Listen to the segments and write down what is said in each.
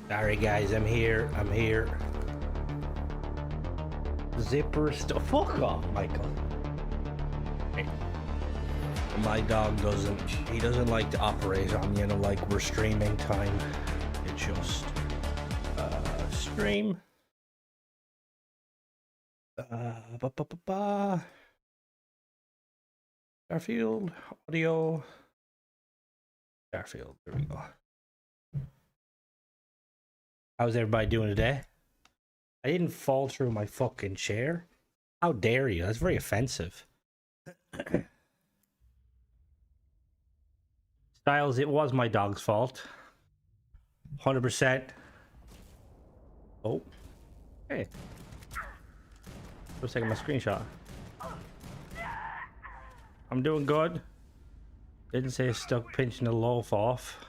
Sorry guys, I'm here. Zipper stuff. Fuck off, Michael. Hey. My dog he doesn't like to operate on, like we're streaming time. It just, stream. Starfield, audio. Starfield, there we go. How's everybody doing today? I didn't fall through my fucking chair. How dare you? That's very offensive. Styles, it was my dog's fault. 100%. Oh. Hey. Just taking my screenshot. I'm doing good. Didn't say stuck pinching the loaf off.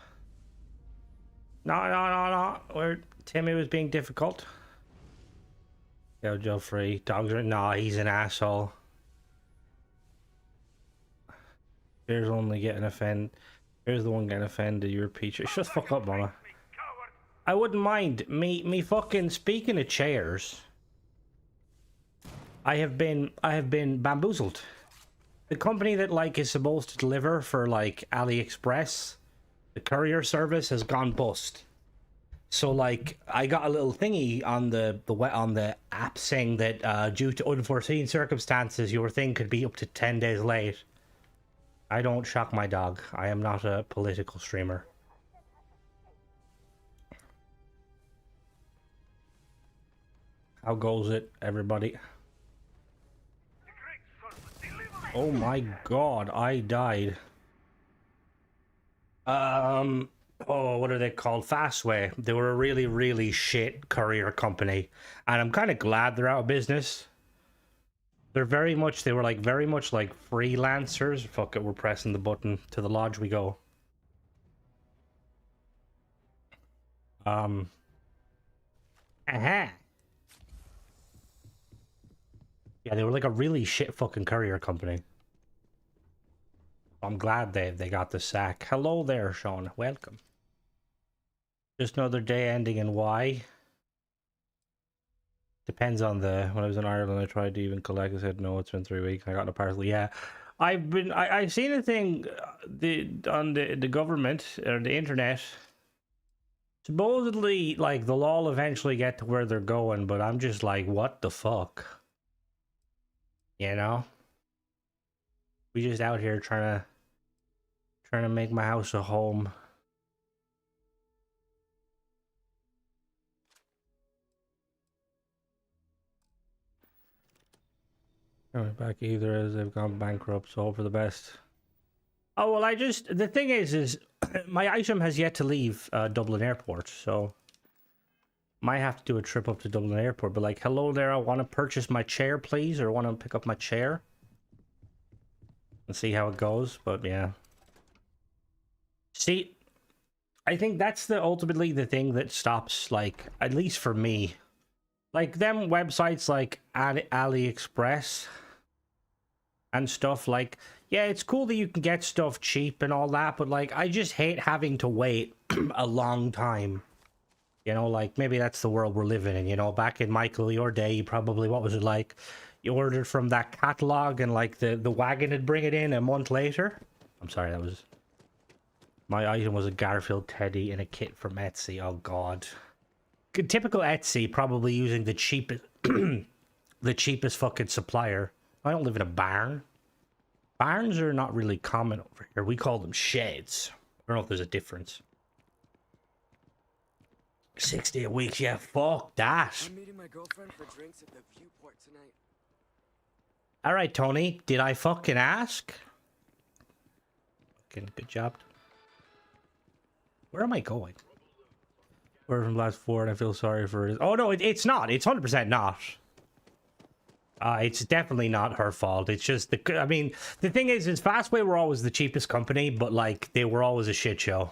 No. Timmy was being difficult. Yo, Joe Free. Dogs are... Nah, he's an asshole. Here's only getting offended. Here's the one getting offended. You're a peach. Shut the fuck up, mama. I wouldn't mind. Me fucking... Speaking of chairs... I have been bamboozled. The company that, like, is supposed to deliver for, like, AliExpress, the courier service has gone bust. So, like, I got a little thingy on the app saying that due to unforeseen circumstances, your thing could be up to 10 days late. I don't shock my dog. I am not a political streamer. How goes it, everybody? Oh my god, I died. Oh, what are they called? Fastway. They were a really, really shit courier company. And I'm kind of glad they're out of business. They were very much like freelancers. Fuck it, we're pressing the button. To the lodge we go. Aha. Yeah, they were like a really shit fucking courier company. I'm glad they got the sack. Hello there, Sean. Welcome. Just another day ending in Y. Depends on when I was in Ireland, I tried to even collect. I said, no, it's been 3 weeks. I got a parcel. Yeah. I've seen a thing on the government or the internet. Supposedly, like, they'll all eventually get to where they're going, but I'm just like, what the fuck? You know? We just out here trying to make my house a home. Back either as they've gone bankrupt, so hope for the best. Oh, well, the thing is my item has yet to leave Dublin Airport, so might have to do a trip up to Dublin Airport, but like, hello there, I want to purchase my chair, please, or want to pick up my chair and see how it goes, but yeah. See, I think that's ultimately the thing that stops, like, at least for me, like, them websites like AliExpress and stuff, like, yeah, it's cool that you can get stuff cheap and all that, but, like, I just hate having to wait a long time. You know, like, maybe that's the world we're living in, you know? Back in, Michael, your day, you probably, what was it like? You ordered from that catalog and, like, the wagon would bring it in a month later? I'm sorry, that was... My item was a Garfield teddy in a kit from Etsy. Oh, God. Typical Etsy, probably using the cheapest... the cheapest fucking supplier. I don't live in a barn. Barns are not really common over here. We call them sheds. I don't know if there's a difference. 60 a week, yeah, fuck that. I'm meeting my girlfriend for drinks at the Viewport tonight. Alright, Tony, did I fucking ask? Fucking good job. Where am I going? We're from last 4 and I feel sorry for it. Oh no, it's not. It's 100% not. It's definitely not her fault. It's just I mean, the thing is Fastway were always the cheapest company, but like they were always a shit show.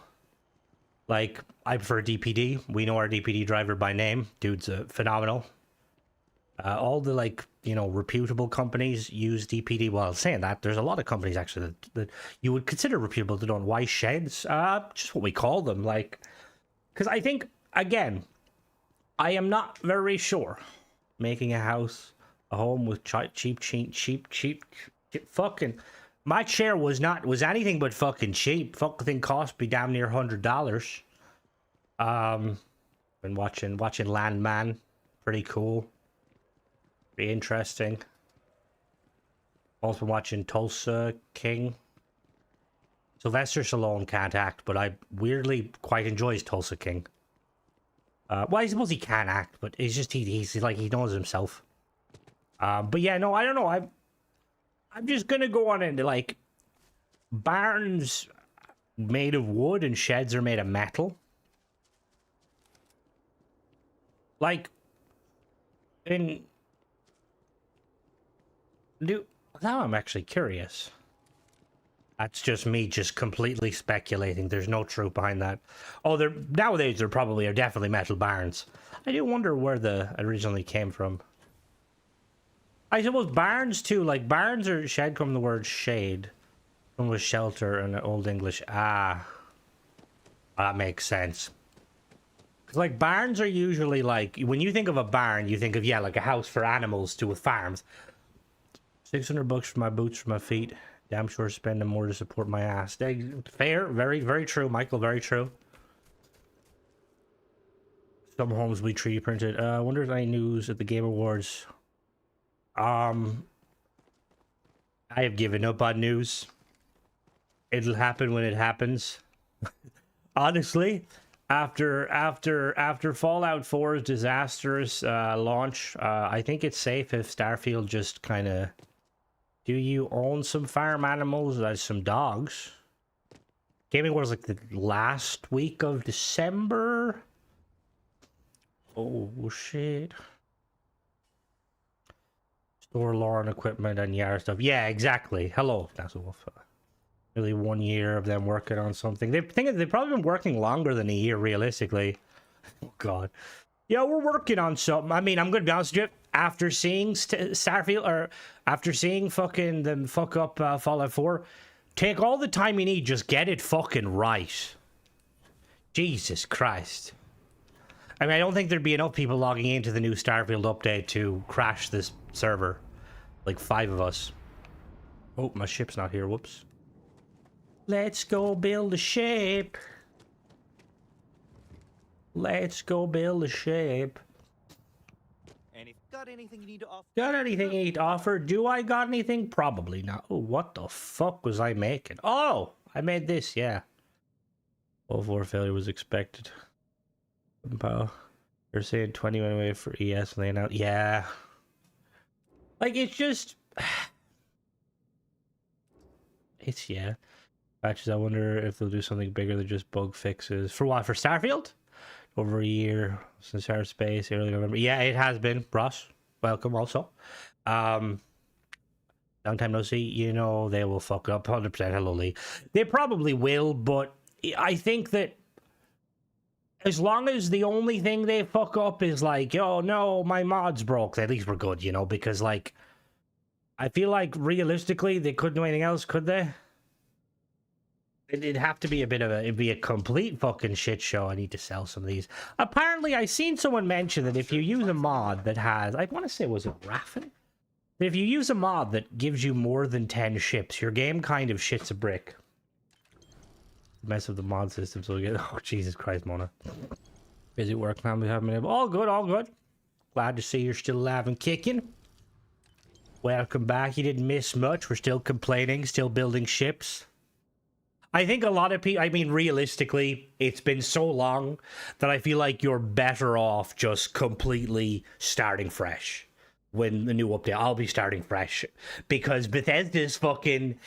Like, I prefer DPD. We know our DPD driver by name. Dude's phenomenal. All the, like, you know, reputable companies use DPD. Well, saying that, there's a lot of companies actually that you would consider reputable that don't. Why sheds? Just what we call them. Like, because I think again, I am not very sure. Making a house, a home with cheap, fucking. My chair was anything but fucking cheap. Fucking cost me damn near $100. Been watching Landman, pretty cool, pretty interesting. Also been watching Tulsa King. Sylvester Stallone can't act, but I weirdly quite enjoys Tulsa King. Well, I suppose he can act, but it's just he's like he knows himself. But yeah, no, I don't know. I'm just gonna go on into like barns made of wood and sheds are made of metal. Like, now I'm actually curious. That's just me just completely speculating. There's no truth behind that. Oh, nowadays there probably are definitely metal barns. I do wonder where the originally came from. I suppose barns too, like barns or shed come from the word shade. One was shelter in Old English. Ah, that makes sense. Like barns are usually like, when you think of a barn, you think of, yeah, like a house for animals to with farms. $600 for my boots for my feet. Damn sure spending more to support my ass. Fair, very, very true, Michael, very true. Some homes we 3D printed. I wonder if any news at the Game Awards. I have given up on news. It'll happen when it happens. Honestly. After Fallout 4's disastrous launch, I think it's safe if Starfield just kind of... Do you own some farm animals? Some dogs. Gaming was like the last week of December. Oh, shit. Store lawn equipment and yard stuff. Yeah, exactly. Hello, that's a wolf. Really 1 year of them working on something. They've probably been working longer than a year, realistically. Oh, God. Yeah, we're working on something. I mean, I'm going to be honest with you. After seeing Starfield, or after seeing fucking them fuck up Fallout 4, take all the time you need. Just get it fucking right. Jesus Christ. I mean, I don't think there'd be enough people logging into the new Starfield update to crash this server. Like 5 of us. Oh, my ship's not here. Whoops. Let's go build a ship. Let's go build a ship. And if got anything you need to offer? Got anything you need to offer? Do I got anything? Probably not. Oh, what the fuck was I making? Oh, I made this, yeah. All 4 failure was expected. Pal. They're saying 21 away for ES laying out. Yeah. Like, it's just... It's, yeah. Patches, I wonder if they'll do something bigger than just bug fixes. For what? For Starfield? Over a year since our space, early November. Yeah, it has been. Ross, welcome also. Long time no see. You know, they will fuck up 100%. Hello, Lee. They probably will, but I think that as long as the only thing they fuck up is like, oh no, my mod's broke, at least we're good, you know, because like, I feel like realistically they couldn't do anything else, could they? It'd have to be it'd be a complete fucking shit show. I need to sell some of these. Apparently, I seen someone mention that if you use a mod that has, I want to say, was it Raffin? That if you use a mod that gives you more than 10 ships, your game kind of shits a brick. Mess with the mod system, so we get, oh, Jesus Christ, Mona. Busy work, family, haven't been able, all good, all good. Glad to see you're still alive and kicking. Welcome back. You didn't miss much. We're still complaining, still building ships. I think a lot of people, I mean, realistically, it's been so long that I feel like you're better off just completely starting fresh. When the new update, I'll be starting fresh. Because Bethesda's fucking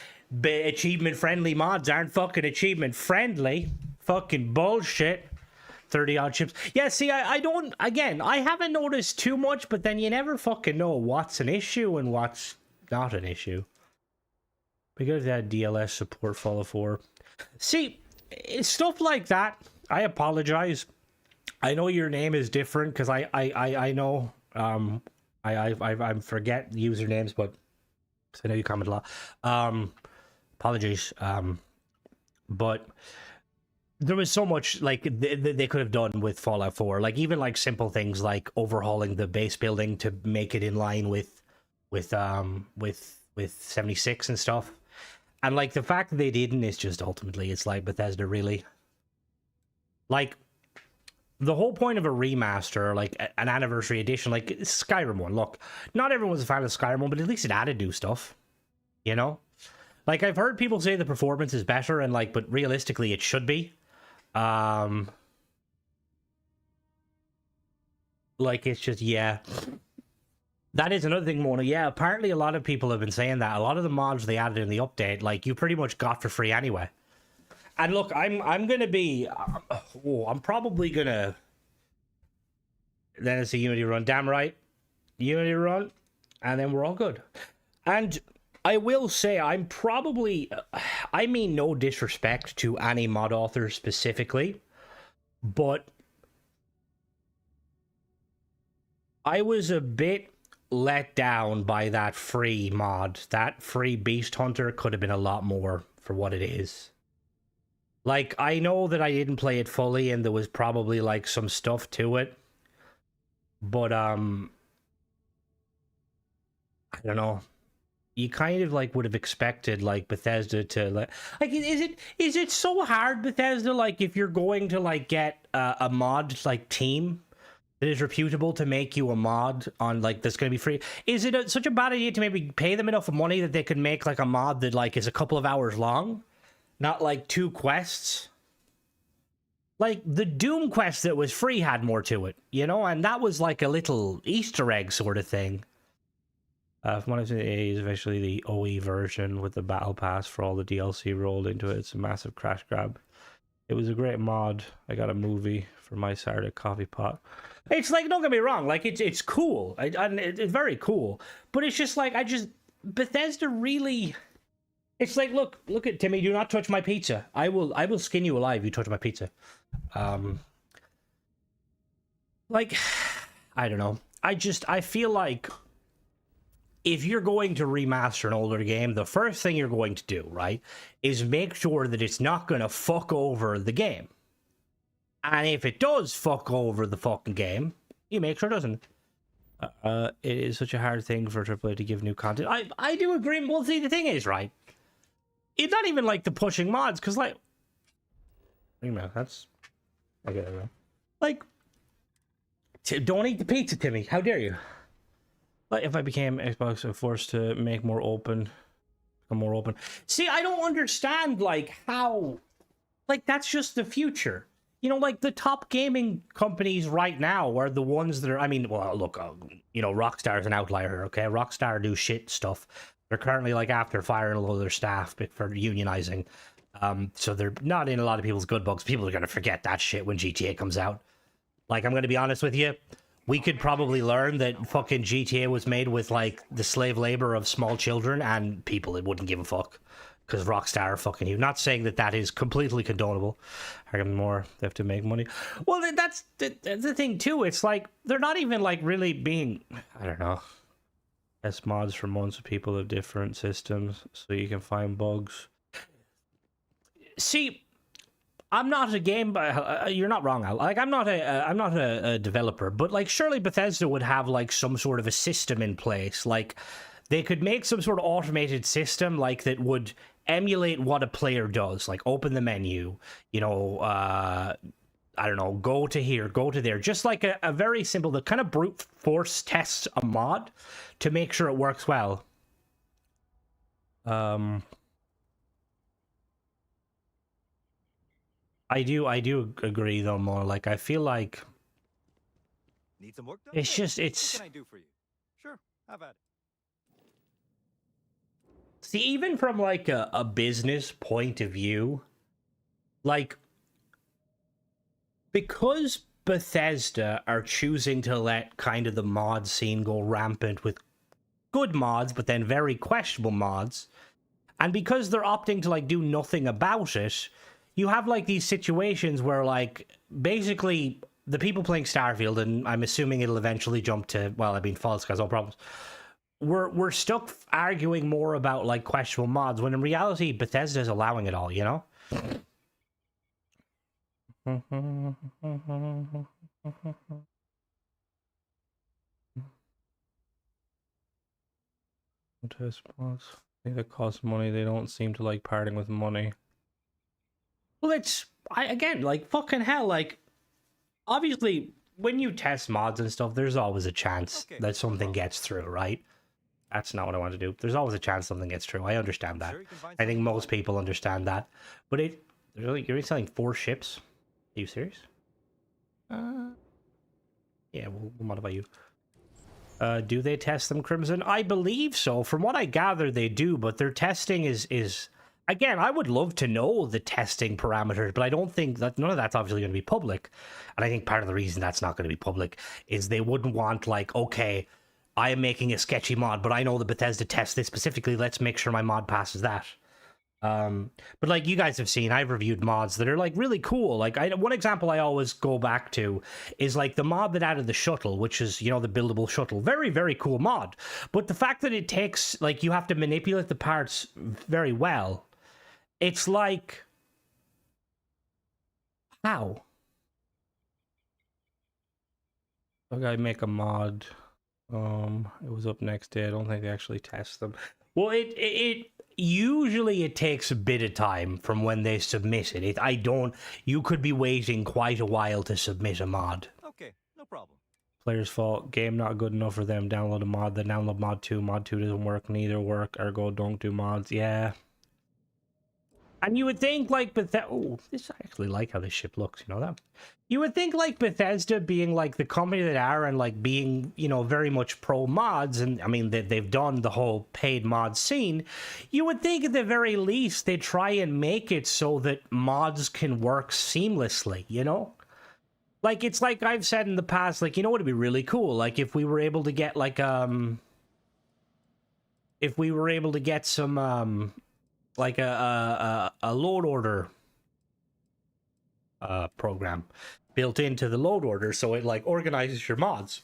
achievement-friendly mods aren't fucking achievement-friendly. Fucking bullshit. 30-odd ships. Yeah, see, I don't, again, I haven't noticed too much, but then you never fucking know what's an issue and what's not an issue. Because that DLS support Fallout 4. See, it's stuff like that. I apologize. I know your name is different because I know I forget usernames, but I know you comment a lot. Apologies. But there was so much like they could have done with Fallout 4, like even like simple things like overhauling the base building to make it in line with 76 and stuff. And like the fact that they didn't is just ultimately it's like Bethesda really, like the whole point of a remaster, like an anniversary edition, like Skyrim one. Look, not everyone's a fan of Skyrim one, but at least it added new stuff, you know. Like I've heard people say the performance is better, and like, but realistically, it should be. Like it's just yeah. That is another thing, Mona. Yeah, apparently a lot of people have been saying that a lot of the mods they added in the update, like you pretty much got for free anyway. And look, I'm gonna be, I'm probably gonna. Then it's a Unity run, damn right, Unity run, and then we're all good. And I will say, I'm probably, I mean no disrespect to any mod author specifically, but I was a bit let down by that free mod. That free Beast Hunter could have been a lot more for what it is. Like, I know that I didn't play it fully and there was probably like some stuff to it, but I don't know. You kind of like would have expected like Bethesda to like is it so hard, Bethesda, like if you're going to like get a mod like team that is reputable to make you a mod on like that's going to be free, is it such a bad idea to maybe pay them enough money that they could make like a mod that like is a couple of hours long, not like 2 quests? Like the Doom quest that was free had more to it, you know, and that was like a little Easter egg sort of thing. From what I've seen, it is eventually the OE version with the battle pass for all the DLC rolled into it. It's a massive crash grab. It was a great mod. I got a movie for my Saturday coffee pot. It's like, don't get me wrong, like it's cool. It's very cool. But it's just like, Bethesda really, it's like, look at Timmy, do not touch my pizza. I will skin you alive if you touch my pizza. Like, I don't know. I feel like if you're going to remaster an older game, the first thing you're going to do, right, is make sure that it's not going to fuck over the game. And if it does fuck over the fucking game, you make sure it doesn't. It is such a hard thing for AAA to give new content. I do agree. Well, see, the thing is, right, it's not even like the pushing mods, because, like, you know, that's... I get it, like, don't eat the pizza, Timmy. How dare you? Like, if I became Xbox forced to make more open, become more open. See, I don't understand, like, how... Like, that's just the future. You know, like, the top gaming companies right now are the ones that are... I mean, well, look, you know, Rockstar's an outlier, okay? Rockstar do shit stuff. They're currently, like, after firing a lot of their staff for unionizing. So they're not in a lot of people's good books. People are going to forget that shit when GTA comes out. Like, I'm going to be honest with you. We could probably learn that fucking GTA was made with, like, the slave labor of small children, and people wouldn't give a fuck. Because Rockstar are fucking you. Not saying that that is completely condonable. More, they have to make money. Well, that's the thing, too. It's like, they're not even, like, really being... I don't know. Test mods for months with people of different systems, so you can find bugs. See... I'm not a game, you're not wrong, Al. Like, I'm not a developer, but like, surely Bethesda would have like some sort of a system in place. Like, they could make some sort of automated system, like that would emulate what a player does. Like, open the menu, you know, I don't know, go to here, go to there. Just like a very simple, the kind of brute force tests a mod to make sure it works well. I do agree though, more like I feel like Need some work done? it's just What can I do for you? Sure, how about it? see, even from like a business point of view, like because Bethesda are choosing to let kind of the mod scene go rampant with good mods, but then very questionable mods, and because they're opting to like do nothing about it, you have like these situations where like basically the people playing Starfield, and I'm assuming it'll eventually jump to, well, I mean, False Guys, no problems. We're stuck arguing more about like questionable mods when in reality Bethesda is allowing it all, you know? Test mods. I think that costs money. They don't seem to like parting with money. Well, it's again like fucking hell. Like obviously, when you test mods and stuff, there's always a chance Okay, that something gets through, right? That's not what I want to do. There's always a chance something gets through. I understand that. Sure you can find I think something you most like. people understand that. But you're only selling 4 ships. Are you serious? Yeah, we'll modify you. Do they test them, Crimson? I believe so. From what I gather, they do, but their testing is again, I would love to know the testing parameters, but I don't think that none of that's obviously going to be public. And I think part of the reason that's not going to be public is they wouldn't want like, okay, I am making a sketchy mod, but I know the Bethesda tests this specifically. Let's make sure my mod passes that. But like you guys have seen, I've reviewed mods that are like really cool. Like one example I always go back to is like the mod that added the shuttle, which is, you know, the buildable shuttle. Very, very cool mod. But the fact that it takes, like, you have to manipulate the parts very well. It's like, how? Okay, make a mod. It was up next day. I don't think they actually test them. Well, it usually it takes a bit of time from when they submit it. You could be waiting quite a while to submit a mod. Okay, no problem. Player's fault. Game not good enough for them. Download a mod. Then download mod 2. Mod 2 doesn't work. Neither work. Ergo don't do mods. Yeah. And you would think like Bethesda. Oh, I actually like how this ship looks. You know that. You would think like Bethesda being like the company that are and like being, you know, very much pro mods, and I mean they've done the whole paid mod scene. You would think at the very least they try and make it so that mods can work seamlessly. You know. Like it's like I've said in the past. Like, you know what would be really cool? Like if we were able to get like if we were able to get some like a load order program built into the load order, so it like organizes your mods.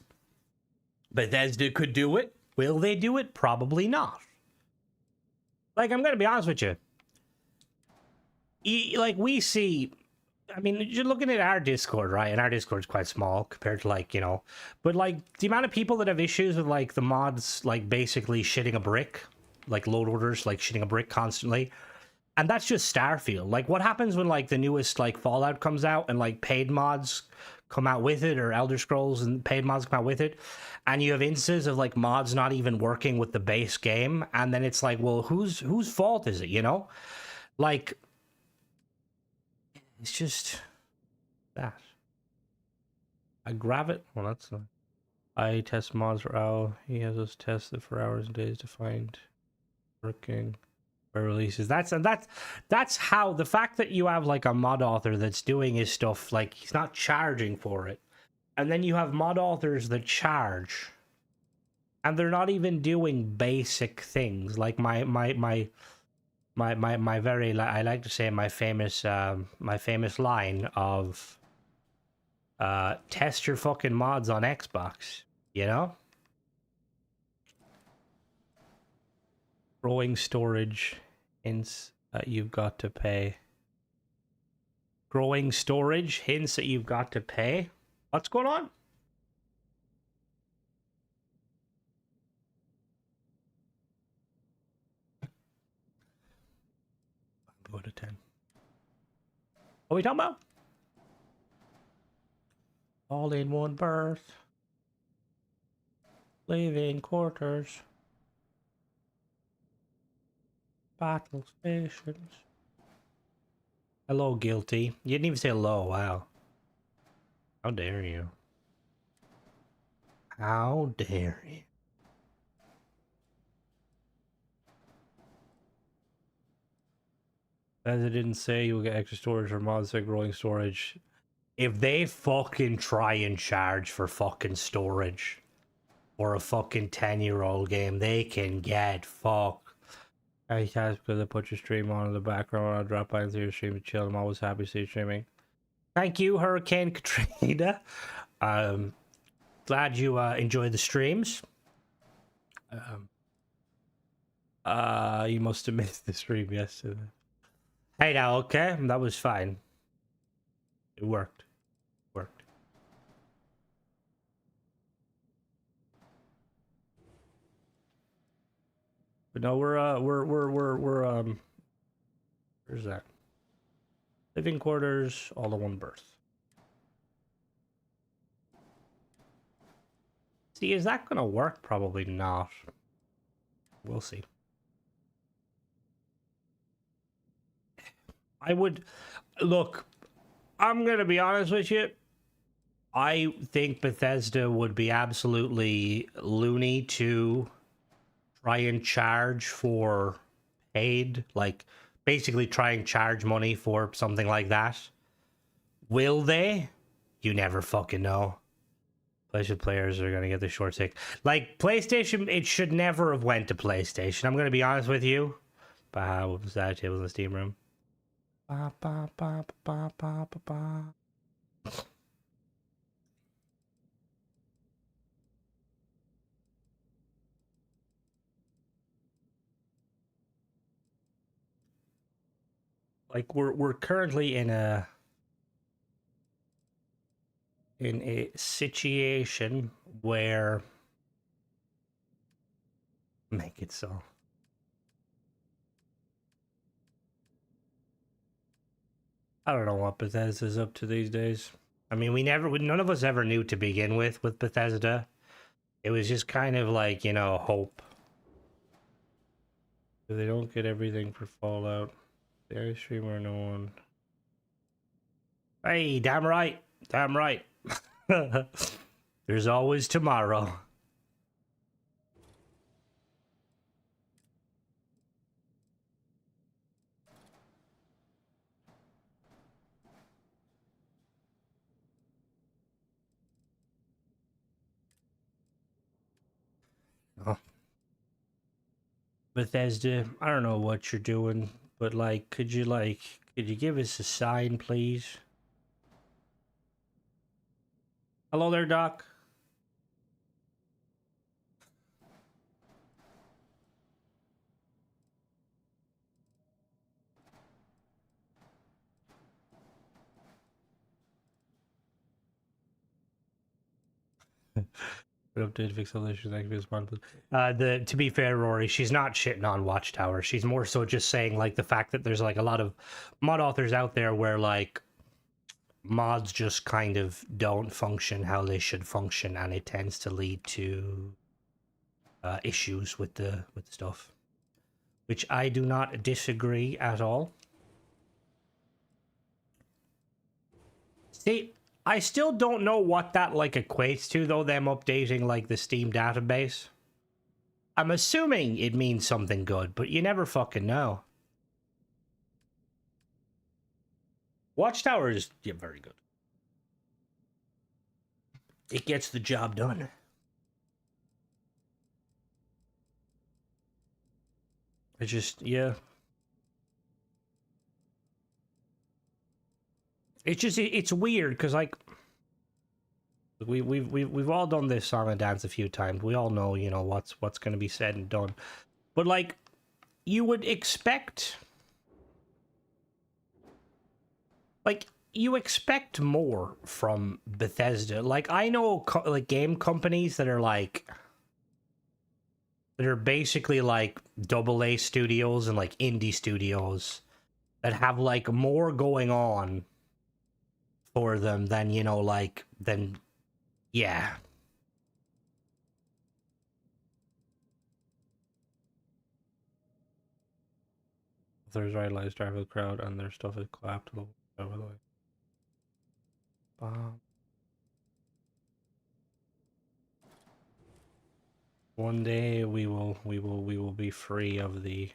Bethesda could do it. Will they do it? Probably not. Like, I'm gonna be honest with you. Like, we see, I mean, you're looking at our Discord, right? And our Discord's quite small compared to, like, you know, but like the amount of people that have issues with like the mods, like basically shitting a brick, like load orders, like shitting a brick constantly. And that's just Starfield. Like, what happens when like the newest like Fallout comes out and like paid mods come out with it, or Elder Scrolls and paid mods come out with it, and you have instances of like mods not even working with the base game, and then it's like, well, whose fault is it? You know, like it's just that. I grab it. Well, that's not. I test mods for Owl. He has us test it for hours and days to find working releases. That's how the fact that you have like a mod author that's doing his stuff, like he's not charging for it, and then you have mod authors that charge, and they're not even doing basic things like my very, I like to say my famous line of test your fucking mods on Xbox, you know. Growing storage hints that you've got to pay. Growing storage hints that you've got to pay. What's going on? Go to 10. What are we talking about? All in one berth. Living quarters. Battle stations. Hello, guilty. You didn't even say hello. Wow. How dare you? How dare you? As I didn't say, you'll get extra storage for mods like growing storage. If they fucking try and charge for fucking storage for a fucking 10-year-old game, they can get fucked. I guys, because I put your stream on in the background. I'll drop by and see your stream and chill. I'm always happy to see you streaming. Thank you, Hurricane Katrina. Glad you enjoyed the streams. You must have missed the stream yesterday. Hey now, okay? That was fine. It worked. Worked. But no, we're where's that? Living quarters, all in one berth. See, is that gonna work? Probably not. We'll see. I would look. I'm gonna be honest with you. I think Bethesda would be absolutely loony to try and charge for paid, like basically try and charge money for something like that. Will they? You never fucking know. PlayStation players are gonna get the short stick. Like PlayStation, it should never have went to PlayStation. I'm gonna be honest with you. Bah, what was that? Tables in the Steam room. Ba, ba, ba, ba, ba, ba, ba. Like we're currently in a situation where make it so. I don't know what Bethesda's up to these days. I mean, none of us ever knew to begin with Bethesda. It was just kind of like, you know, hope. If they don't get everything for Fallout, the ice streamer, no one. Hey, damn right. Damn right. There's always tomorrow. Oh. Bethesda, I don't know what you're doing, but could you give us a sign, please? Hello there, Doc. Update fix all issues. To be fair, Rory, she's not shitting on Watchtower. She's more so just saying like the fact that there's like a lot of mod authors out there where like mods just kind of don't function how they should function, and it tends to lead to issues with the stuff, which I do not disagree at all. See, I still don't know what that like equates to though, them updating like the Steam database. I'm assuming it means something good, but you never fucking know. Watchtower is very good. It gets the job done. It's just, yeah. It's weird because like we've all done this song and dance a few times. We all know, you know, what's going to be said and done. But like you would expect you expect more from Bethesda. Like I know like game companies that are basically like AA studios and like indie studios that have like more going on for them than, you know, like than yeah. There's idolized Starfield crowd and their stuff is clapped over the way. One day we will be free of the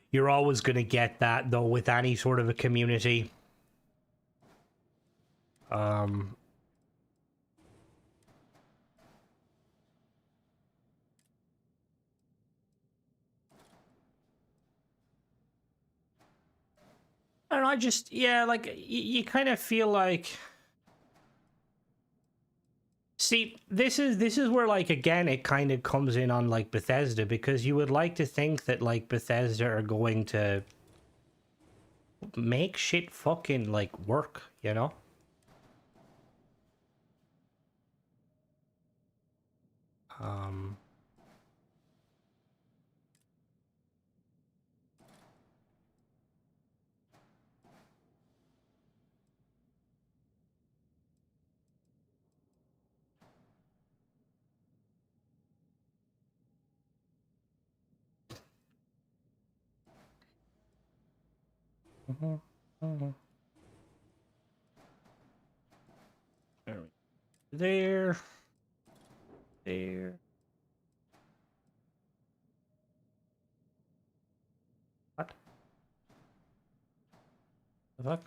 You're always going to get that though with any sort of a community. I don't know, I just, yeah, like, you kind of feel like See, this is where, like, again, it kind of comes in on, like, Bethesda, because you would like to think that, like, Bethesda are going to make shit fucking, like, work, you know? Um... Mhm, mhm. There we there. There. What the fuck?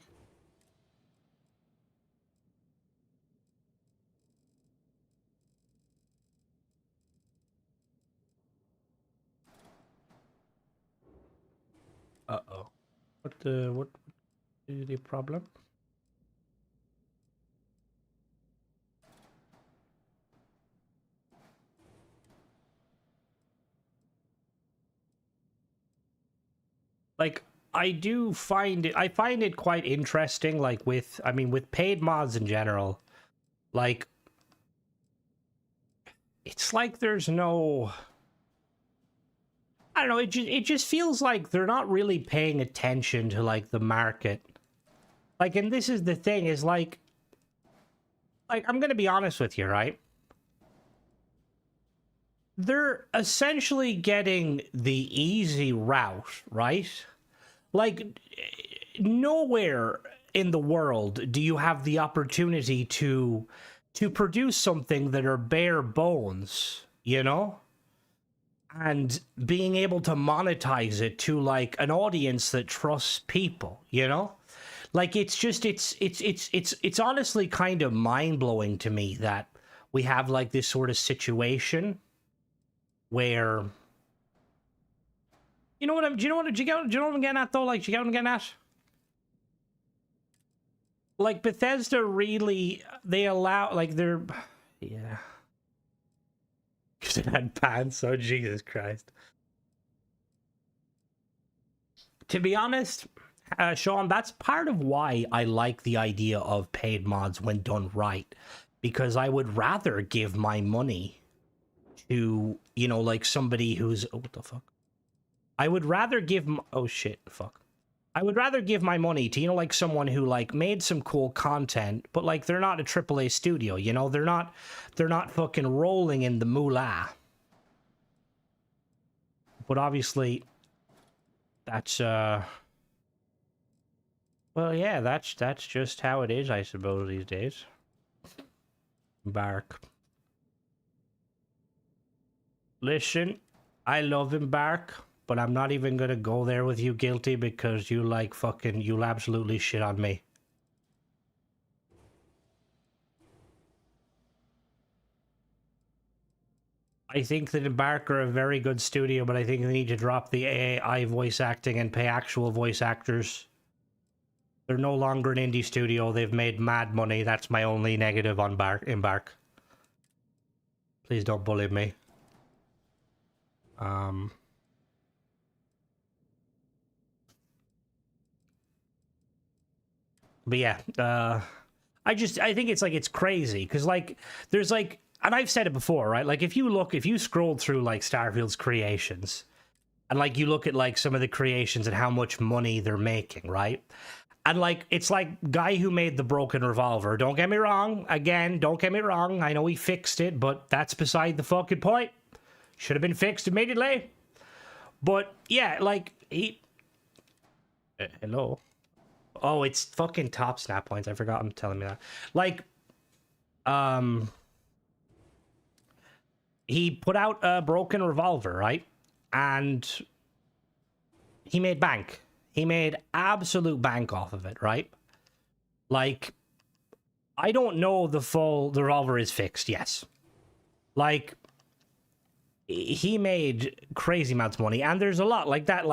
Uh-oh. What is the problem? Like, I find it quite interesting, like, with, I mean, with paid mods in general, like, it's like there's no, I don't know, it just feels like they're not really paying attention to, like, the market. Like, and this is the thing, is like, I'm gonna be honest with you, right? They're essentially getting the easy route, right? Like, nowhere in the world do you have the opportunity to produce something that are bare bones, you know? And being able to monetize it to, like, an audience that trusts people, you know? Like, it's just, it's honestly kind of mind-blowing to me that we have, like, this sort of situation where, you know what I'm, do you know what, do you know what I'm getting at, though? Like, do you get what I'm getting at? Like, Bethesda really, they allow, like, they're, yeah. Because it had pants, oh Jesus Christ. To be honest, Sean, that's part of why I like the idea of paid mods when done right. Because I would rather give my money to, you know, like, somebody who's, oh, what the fuck? I would rather give, oh shit, fuck. I would rather give my money to, you know, like, someone who, like, made some cool content, but, like, they're not a AAA studio, you know? They're not fucking rolling in the moolah. But obviously, that's, well, yeah, that's just how it is, I suppose, these days. Embark. Listen, I love Embark, but I'm not even gonna go there with you, Guilty, because you, like, fucking, you'll absolutely shit on me. I think that Embark are a very good studio, but I think they need to drop the AI voice acting and pay actual voice actors. They're no longer an indie studio. They've made mad money. That's my only negative on Embark. Please don't bully me. But yeah, I think it's, like, it's crazy, because, like, there's, like, and I've said it before, right? Like, if you scroll through, like, Starfield's creations, and, like, you look at, like, some of the creations and how much money they're making, right? And, like, it's like, guy who made the broken revolver, don't get me wrong, again, don't get me wrong, I know he fixed it, but that's beside the fucking point. Should have been fixed immediately. But yeah, like, he, hello. Oh, it's fucking top snap points. I forgot him telling me that. Like, he put out a broken revolver, right? And he made bank. He made absolute bank off of it, right? Like, I don't know the revolver is fixed, yes. Like, he made crazy amounts of money, and there's a lot like that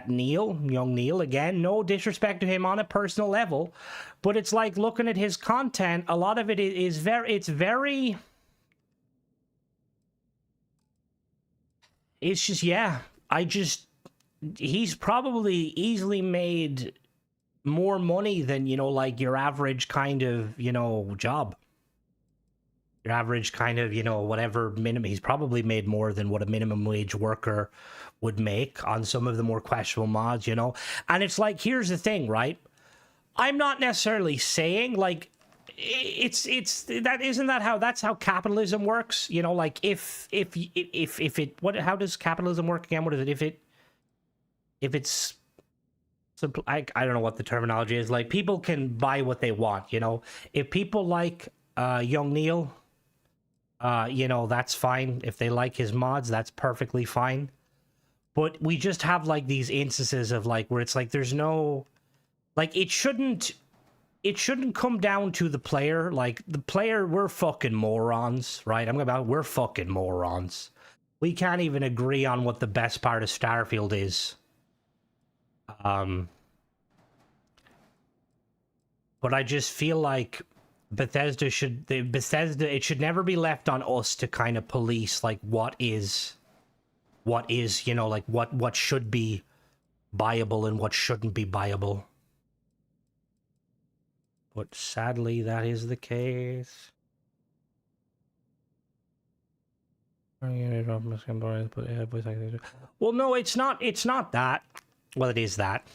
young Neil, again, no disrespect to him on a personal level, but it's like, looking at his content, a lot of it is very it's just, yeah, he's probably easily made more money than, you know, like your average kind of, you know, job. Your average kind of, you know, whatever minimum. He's probably made more than what a minimum wage worker would make on some of the more questionable mods, you know? And it's like, here's the thing, right? I'm not necessarily saying like it's that isn't that how that's how capitalism works, you know, like if it what how does capitalism work again? What is it? If it's I don't know what the terminology is. Like people can buy what they want, you know. If people like young Neil, you know, that's fine. If they like his mods, that's perfectly fine. But we just have like these instances of like where it's like there's no like it shouldn't come down to the player. Like the player, we're fucking morons, right? We're fucking morons. We can't even agree on what the best part of Starfield is. But I just feel like Bethesda, it should never be left on us to kind of police like what is, you know, like what should be buyable and what shouldn't be buyable. But sadly, that is the case. Well, no, it's not. It's not that. Well, it is that.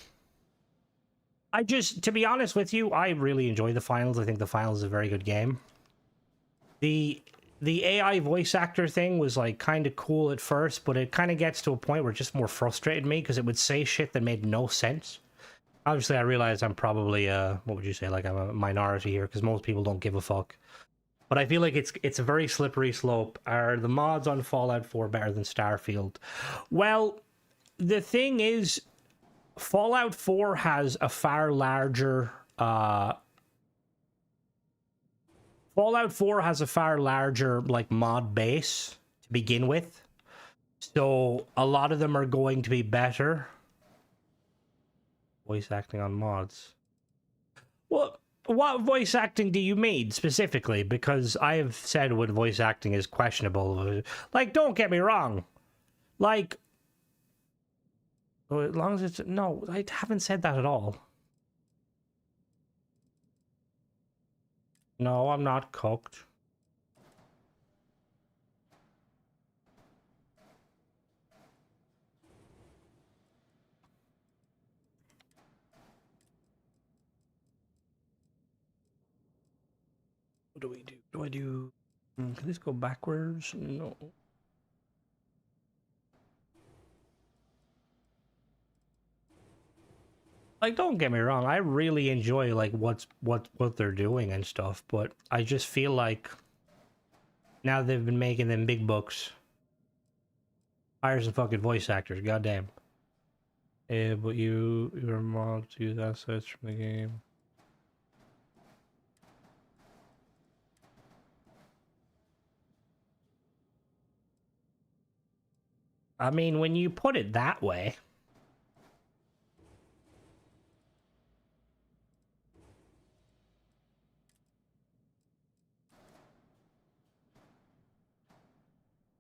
To be honest with you, I really enjoy the finals. I think the finals is a very good game. The AI voice actor thing was like kind of cool at first, but it kind of gets to a point where it just more frustrated me because it would say shit that made no sense. Obviously, I realize I'm probably what would you say, like I'm a minority here because most people don't give a fuck. But I feel like it's a very slippery slope. Are the mods on Fallout 4 better than Starfield? Well, the thing is, Fallout 4 has a far larger like mod base to begin with. So a lot of them are going to be better. Voice acting on mods. Well, what voice acting do you mean specifically? Because I have said when voice acting is questionable. Like, don't get me wrong. Like, as long as it's... No, I haven't said that at all. No, I'm not cooked. What do we do? Do I do... Can this go backwards? No. Like, don't get me wrong, I really enjoy like what they're doing and stuff, but I just feel like now they've been making them big bucks. Hire some fucking voice actors, goddamn. Yeah, but your mods use assets from the game. I mean, when you put it that way.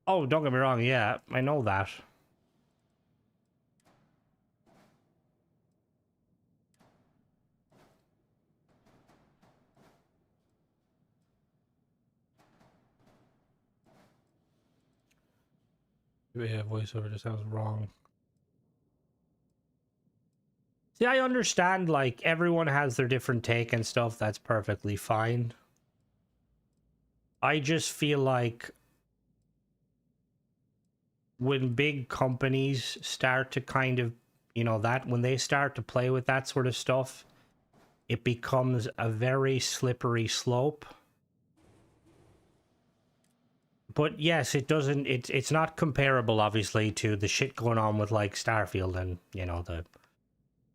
Oh, don't get me wrong, yeah, I know that. Yeah, voiceover just sounds wrong. See, I understand, like, everyone has their different take and stuff, that's perfectly fine. I just feel like when big companies start to kind of, you know, when they start to play with that sort of stuff, it becomes a very slippery slope. But yes, it's not comparable, obviously, to the shit going on with, like, Starfield and, you know, the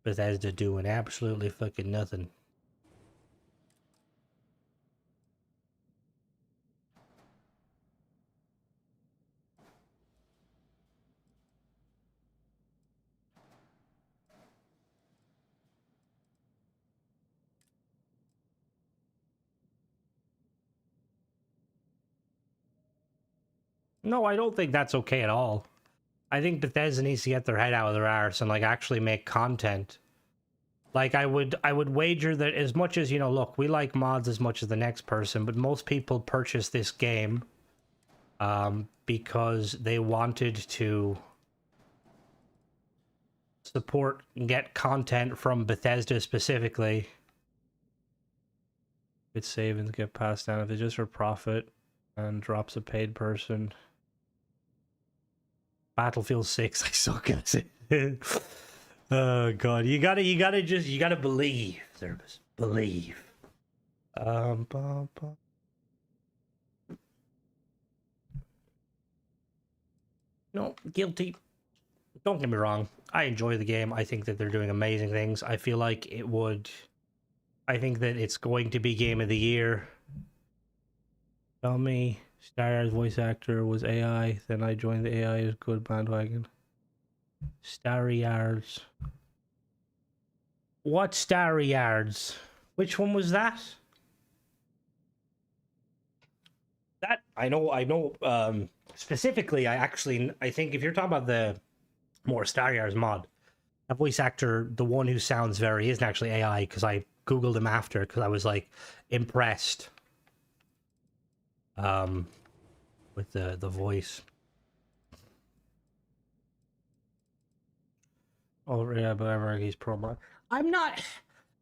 Bethesda doing absolutely fucking nothing. No, I don't think that's okay at all. I think Bethesda needs to get their head out of their arse and like actually make content. Like I would wager that as much as, you know, look, we like mods as much as the next person, but most people purchase this game because they wanted to support and get content from Bethesda specifically. It's savings get passed down if it's just for profit and drops a paid person. Battlefield 6, I suck at it. Oh god, you gotta believe, Service. Believe. No, guilty. Don't get me wrong. I enjoy the game. I think that they're doing amazing things. I feel like it would. I think that it's going to be Game of the Year. Tell me, Star's voice actor was AI. Then I joined the AI is good bandwagon. Starry Yards. What Starry Yards? Which one was that? That I know. Specifically, I think if you're talking about the more Starry Yards mod, a voice actor, the one who sounds very, isn't actually AI because I googled him after because I was like impressed. With the voice. Oh yeah, but I'm he's pro mod. I'm not.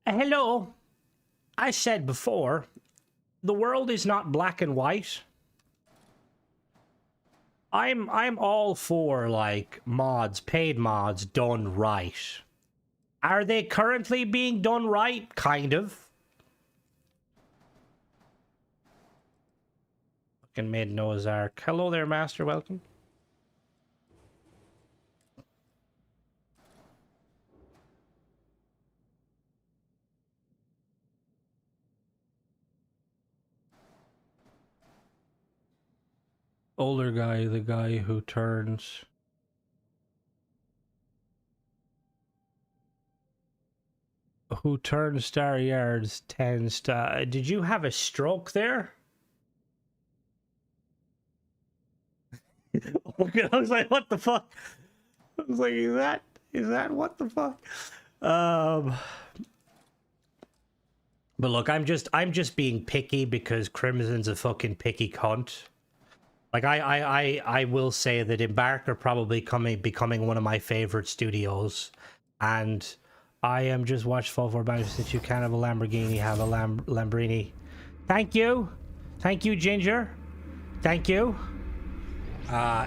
Hello. I said before, the world is not black and white. I'm all for like mods, paid mods done right. Are they currently being done right? Kind of. Fucking made Noah's Ark. Hello there, Master. Welcome. Older guy, the guy who turns. Who turns Star Yards tends to. Did you have a stroke there? I was like, what the fuck? I was like, is that what the fuck? But look, I'm just being picky because Crimson's a fucking picky cunt. Like I will say that Embark are probably becoming one of my favorite studios, and I am just watched Fall for Banner since you can't have a Lamborghini, have a Lamborghini. Thank you, Ginger. Thank you.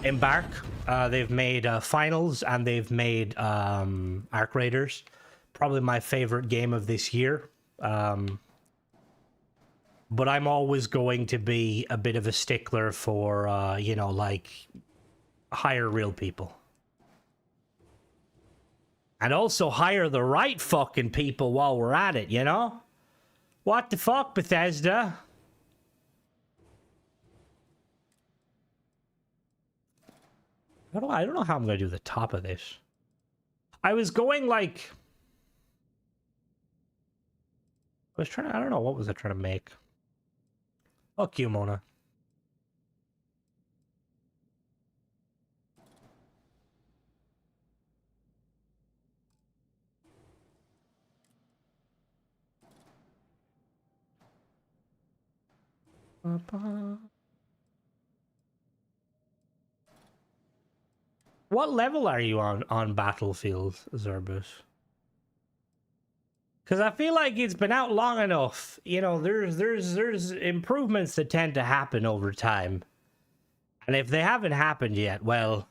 Embark. They've made Finals and they've made Arc Raiders. Probably my favorite game of this year. But I'm always going to be a bit of a stickler for, you know, like, hire real people. And also hire the right fucking people while we're at it, you know? What the fuck, Bethesda? I don't know how I'm going to do the top of this. I was going, like... I don't know, what was I trying to make? Fuck you, Mona. What level are you on Battlefield, Zerbus? Because I feel like it's been out long enough. You know, there's improvements that tend to happen over time. And if they haven't happened yet, well,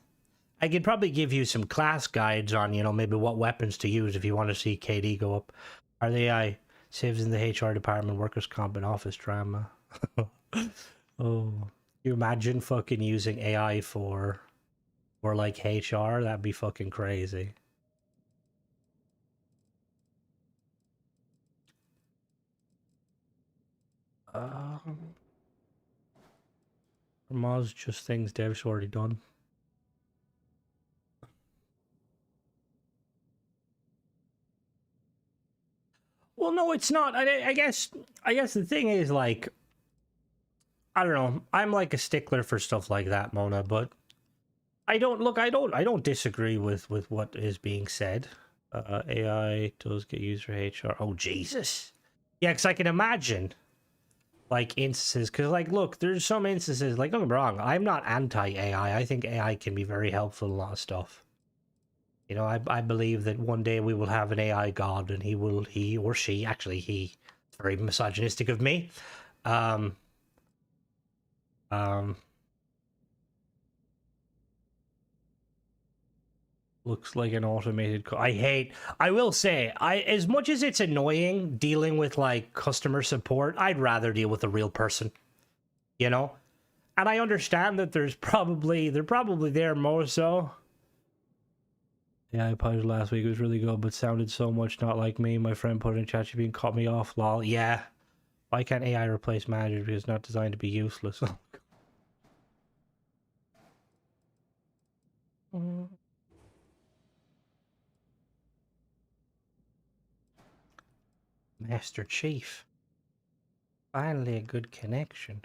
I could probably give you some class guides on, you know, maybe what weapons to use if you want to see KD go up. Are the AI saves in the HR department, workers' comp, and office drama? Oh, you imagine fucking using AI for like HR? That'd be fucking crazy. Mods just things devs already done. Well, no, it's not. I guess the thing is, like, I don't know. I'm like a stickler for stuff like that, Mona, but I don't disagree with what is being said. AI does get used for HR. Oh Jesus. Yeah, because I can imagine like instances, because like look, there's some instances, like don't get me wrong, I'm not anti-AI. I think AI can be very helpful in a lot of stuff. You know, I believe that one day we will have an AI god, and he or she, actually he, it's very misogynistic of me. Um, um, looks like an automated. I will say, as much as it's annoying dealing with like customer support, I'd rather deal with a real person. You know, and I understand that they're probably there more so. Yeah, I played last week. It was really good, but sounded so much not like me. My friend put in ChatGPT and caught me off. Lol. Yeah. Why can't AI replace managers? Because it's not designed to be useless. Master Chief. Finally a good connection.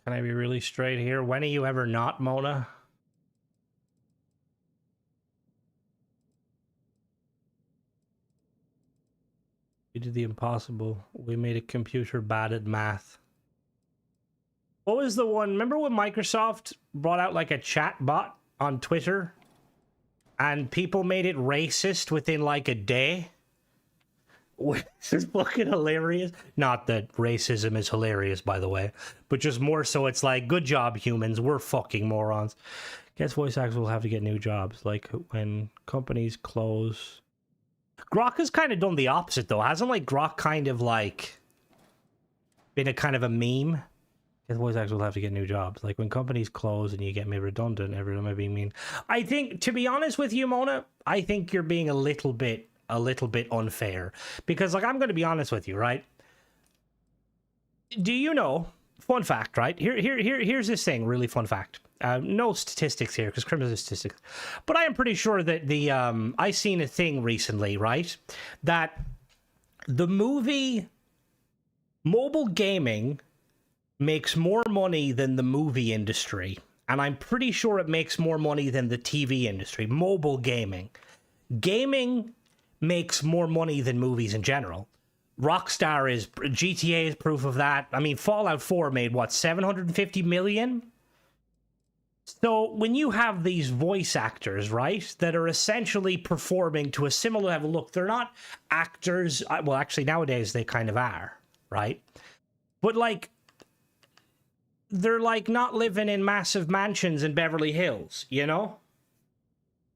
Can I be really straight here? When are you ever not, Mona? We did the impossible. We made a computer bad at math. What was the one? Remember when Microsoft brought out like a chat bot on Twitter? And people made it racist within like a day? Which is fucking hilarious. Not that racism is hilarious, by the way, but just more so it's like, good job, humans. We're fucking morons. Guess voice actors will have to get new jobs. Like when companies close. Grok has kind of done the opposite, though. Hasn't like Grok kind of like been a kind of a meme? Guess voice actors will have to get new jobs. Like when companies close and you get made redundant, everyone might be mean. I think, to be honest with you, Mona, I think you're being a little bit unfair, because like I'm going to be honest with you, right? Do you know, fun fact, right? Here's this thing, really fun fact. No statistics here because criminal statistics, but I am pretty sure that the I seen a thing recently, right, that the movie mobile gaming makes more money than the movie industry, and I'm pretty sure it makes more money than the TV industry. Mobile gaming makes more money than movies in general. GTA is proof of that. I mean, Fallout 4 made what, 750 million? So when you have these voice actors, right, that are essentially performing to a similar level, look, they're not actors. Well, actually nowadays they kind of are, right? But like, they're like not living in massive mansions in Beverly Hills, you know?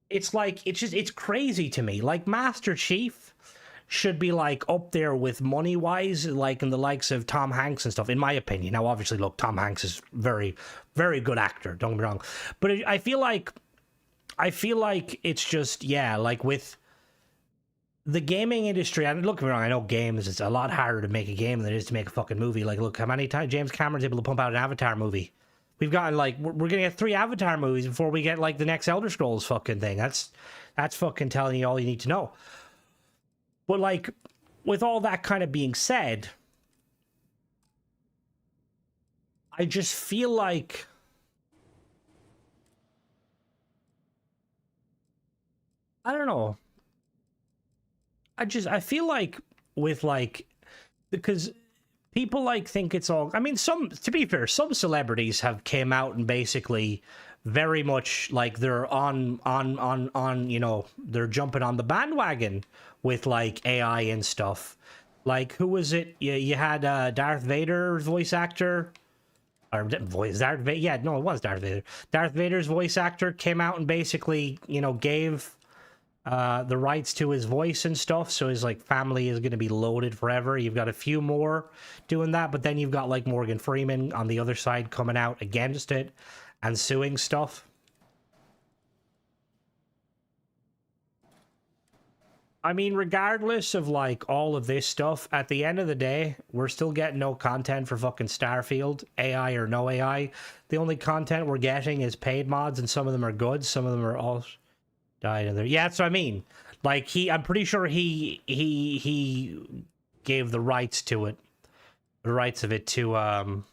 It's like, it's crazy to me. Like, Master Chief should be like up there with money wise, like in the likes of Tom Hanks and stuff, in my opinion. Now, obviously, look, Tom Hanks is very, very good actor, don't get me wrong. But I feel like it's just, yeah, like with the gaming industry, and look, get me wrong, I know games, it's a lot harder to make a game than it is to make a fucking movie. Like, look, how many times James Cameron's able to pump out an Avatar movie? We've gotten like, we're gonna get 3 Avatar movies before we get like the next Elder Scrolls fucking thing. That's fucking telling you all you need to know. But like, with all that kind of being said, I just feel like I don't know. I feel like with like, because people like think it's all, I mean, to be fair, some celebrities have came out and basically very much like they're on, you know, they're jumping on the bandwagon with like AI and stuff. Like, who was it? You had Darth Vader's voice actor, or Darth Vader. Yeah, no, it was Darth Vader. Darth Vader's voice actor came out and basically, you know, gave the rights to his voice and stuff, so his like family is going to be loaded forever. You've got a few more doing that, but then you've got like Morgan Freeman on the other side coming out against it and suing stuff. I mean, regardless of like all of this stuff, at the end of the day, we're still getting no content for fucking Starfield, AI or no AI. The only content we're getting is paid mods, and some of them are good, some of them are all died in there. Yeah, that's what I mean. Like, I'm pretty sure he gave the rights to it the rights of it to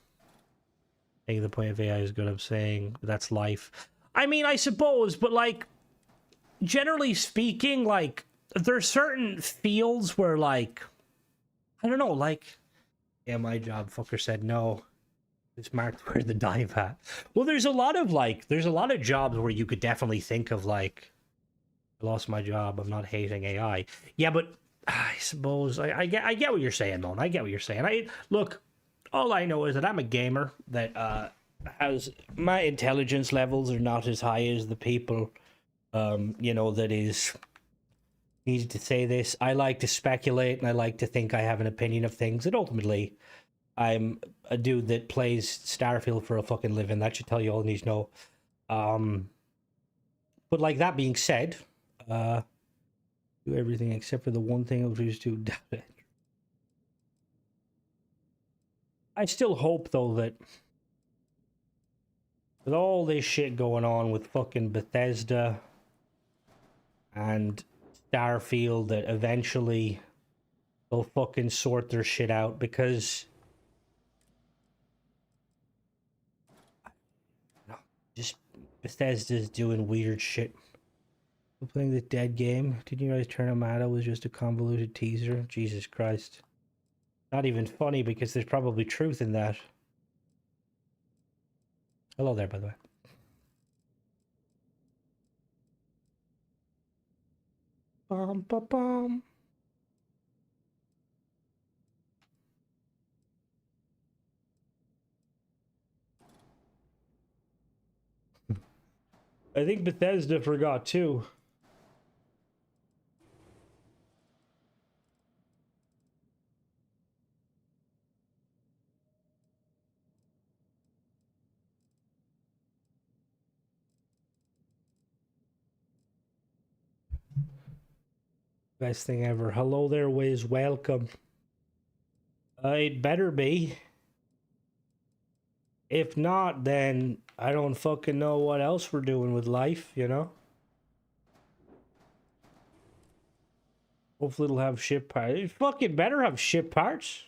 taking the point of AI is good. I'm saying that's life. I mean, I suppose, but like generally speaking, like there's certain fields where like I don't know, like yeah, my job fucker said no. It's marked where the dive at. Well, there's a lot of jobs where you could definitely think of like I lost my job. I'm not hating AI. Yeah, but I suppose I get what you're saying, Mon. I get what you're saying. I look. All I know is that I'm a gamer that has my intelligence levels are not as high as the people, you know, that is needed to say this. I like to speculate and I like to think I have an opinion of things. And ultimately, I'm a dude that plays Starfield for a fucking living. That should tell you all you need to know. But like that being said, do everything except for the one thing I was used to. I still hope though that with all this shit going on with fucking Bethesda and Starfield that eventually they'll fucking sort their shit out because just Bethesda's doing weird shit. We're playing the dead game. Didn't you guys Turnomato was just a convoluted teaser? Jesus Christ. Not even funny because there's probably truth in that. Hello there, by the way. Bum, bum, bum. I think Bethesda forgot too. Best thing ever. Hello there, Wiz. Welcome. It better be. If not, then I don't fucking know what else we're doing with life, you know? Hopefully it'll have ship parts. It fucking better have ship parts.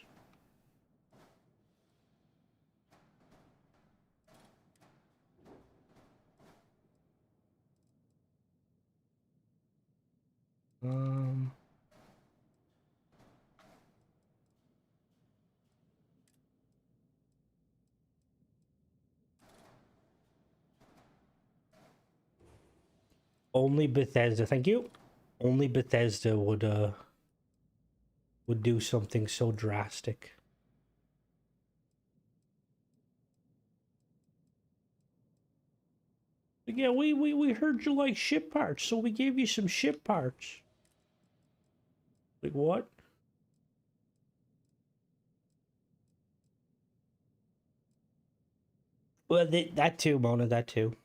Only Bethesda, thank you. Only Bethesda would do something so drastic. Like, yeah, we heard you like ship parts, so we gave you some ship parts. Like what? Well, that too, Mona, that too.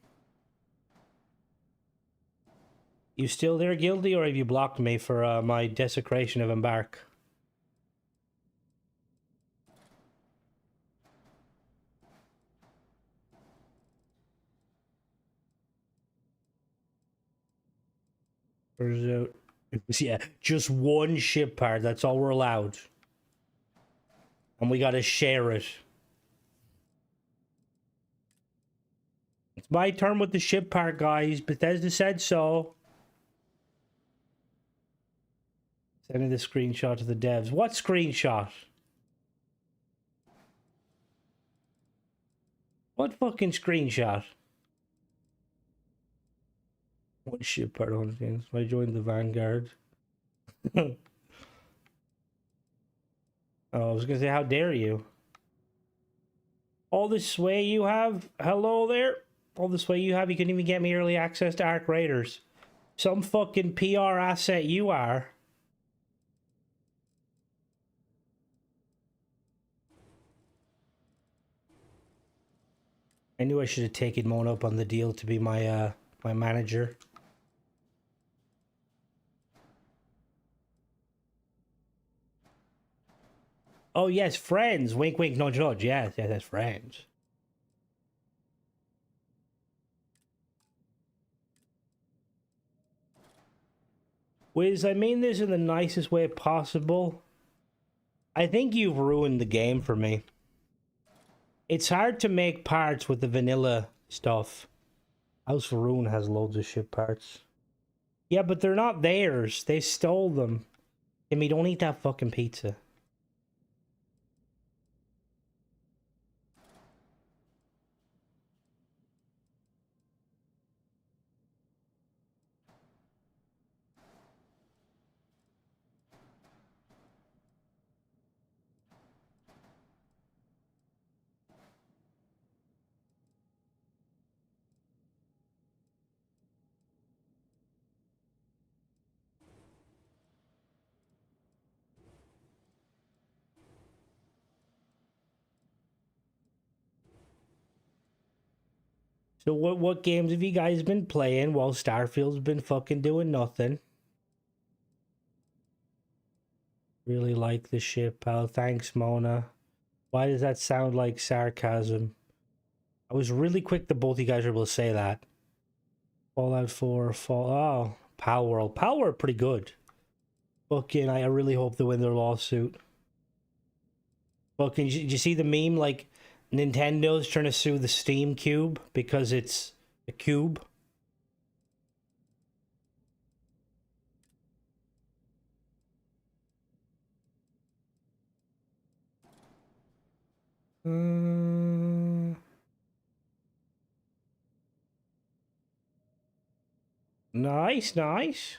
You still there, Guilty, or have you blocked me for my desecration of Embark? Yeah, just one ship part. That's all we're allowed. And we gotta share it. It's my turn with the ship part, guys. Bethesda said so. Sending the screenshot to the devs. What screenshot? What fucking screenshot? One ship part on things. I joined the Vanguard. Oh, I was gonna say, how dare you? All the sway you have? Hello there? All the sway you have, you couldn't even get me early access to Arc Raiders. Some fucking PR asset you are. I knew I should have taken Mona up on the deal to be my my manager. Oh yes, friends. Wink, wink, nudge, nudge. Yes, yes, that's friends. Wiz, I mean this in the nicest way possible. I think you've ruined the game for me. It's hard to make parts with the vanilla stuff. House of Ruin has loads of shit parts. Yeah, but they're not theirs. They stole them. Timmy, don't eat that fucking pizza. So what games have you guys been playing while Starfield's been fucking doing nothing? Really like the ship, pal. Thanks, Mona. Why does that sound like sarcasm? I was really quick that both you guys were able to say that. Fallout 4, oh, Power World. Power World pretty good. Fucking, I really hope they win their lawsuit. Fucking, did you see the meme? Like, Nintendo's trying to sue the Steam Cube because it's a cube. Nice, nice.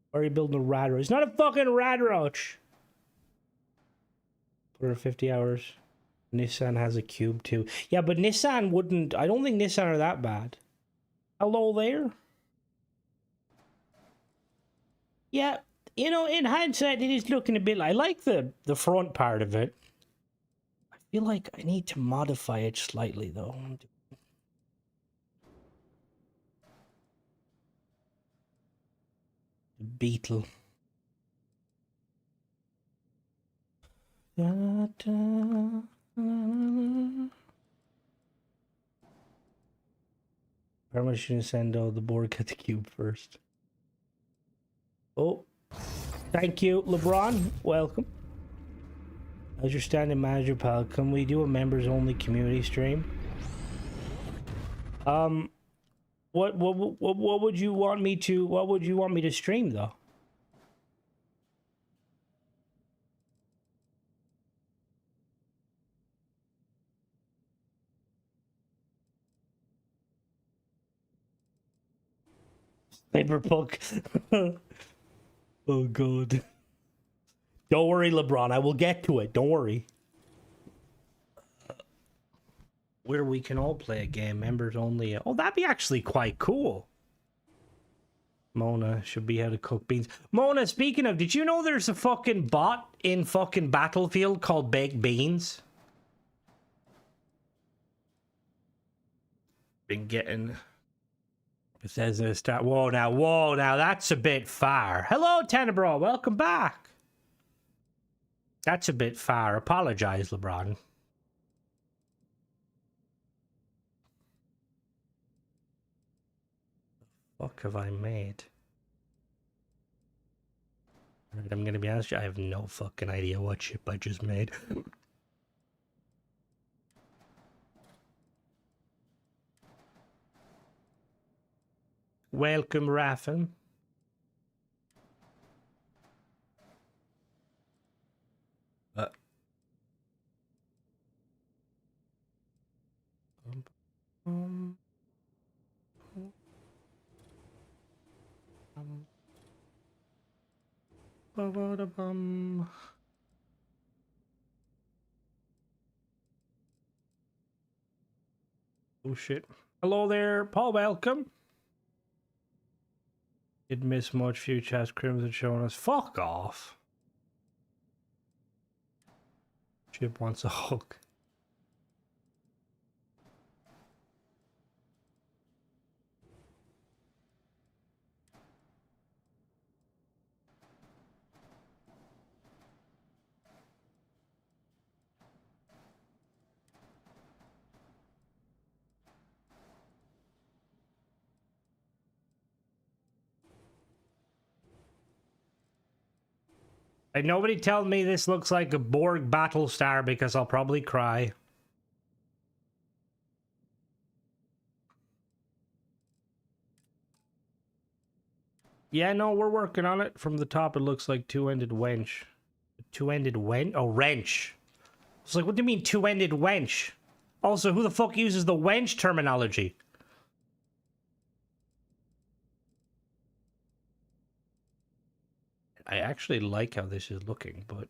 Why are you building a rad roach? It's not a fucking rad roach. Put her 50 hours. Nissan has a cube too. Yeah, but Nissan wouldn't. I don't think Nissan are that bad. Hello there. Yeah, you know, in hindsight, it is looking a bit. I like the front part of it. I feel like I need to modify it slightly though. The Beetle. Da, da, da. Probably shouldn't send all the board. Get the cube first. Oh, thank you, LeBron. Welcome. As your standing manager, pal, can we do a members-only community stream? What would you want me to? What would you want me to stream though? Cyberpunk. Oh god. Don't worry, LeBron. I will get to it. Don't worry. Where we can all play a game, members only. Oh, that'd be actually quite cool. Mona should be how to cook beans. Mona, speaking of, did you know there's a fucking bot in fucking Battlefield called Baked Beans? Been getting... It says a start. Whoa, now, that's a bit far. Hello, Tenebro, welcome back. That's a bit far. Apologize, LeBron. What have I made? I'm gonna be honest, I have no fucking idea what ship I just made. Welcome, Raffin. Oh shit. Hello there, Paul, welcome. Didn't miss much. Few chats, Crimson showing us. Fuck off. Chip wants a hook. And nobody tell me this looks like a Borg battle star because I'll probably cry. Yeah, no, we're working on it. From the top, it looks like two-ended wench. Two-ended wench? Oh, wrench. It's like, what do you mean two-ended wench? Also, who the fuck uses the wench terminology? I actually like how this is looking, but...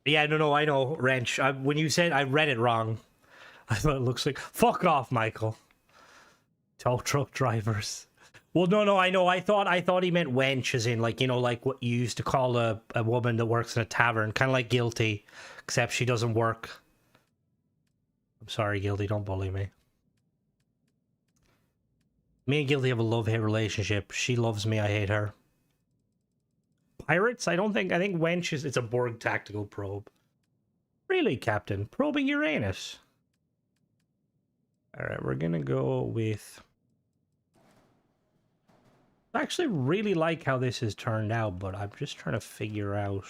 Yeah, no, I know, wrench. When you said, I read it wrong. I thought it looks like... Fuck off, Michael. Tow truck drivers. Well, no, I know. I thought he meant wench, as in, like, you know, like what you used to call a woman that works in a tavern. Kind of like Guilty, except she doesn't work. I'm sorry, Guilty, don't bully me. Me and Guilty have a love-hate relationship. She loves me, I hate her. Pirates? I think wench is... It's a Borg tactical probe. Really, Captain? Probing Uranus? Alright, we're gonna go with... I actually really like how this has turned out, but I'm just trying to figure out...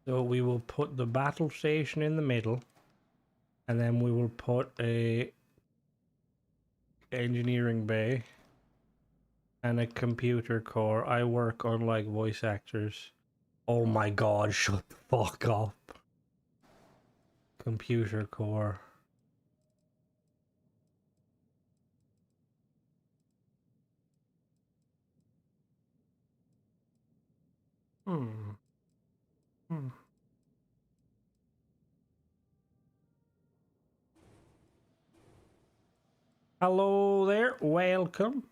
So we will put the battle station in the middle, and then we will put a engineering bay and a computer core. I work unlike voice actors. Oh my god, shut the fuck up. Computer core. Hmm. Hello there, welcome.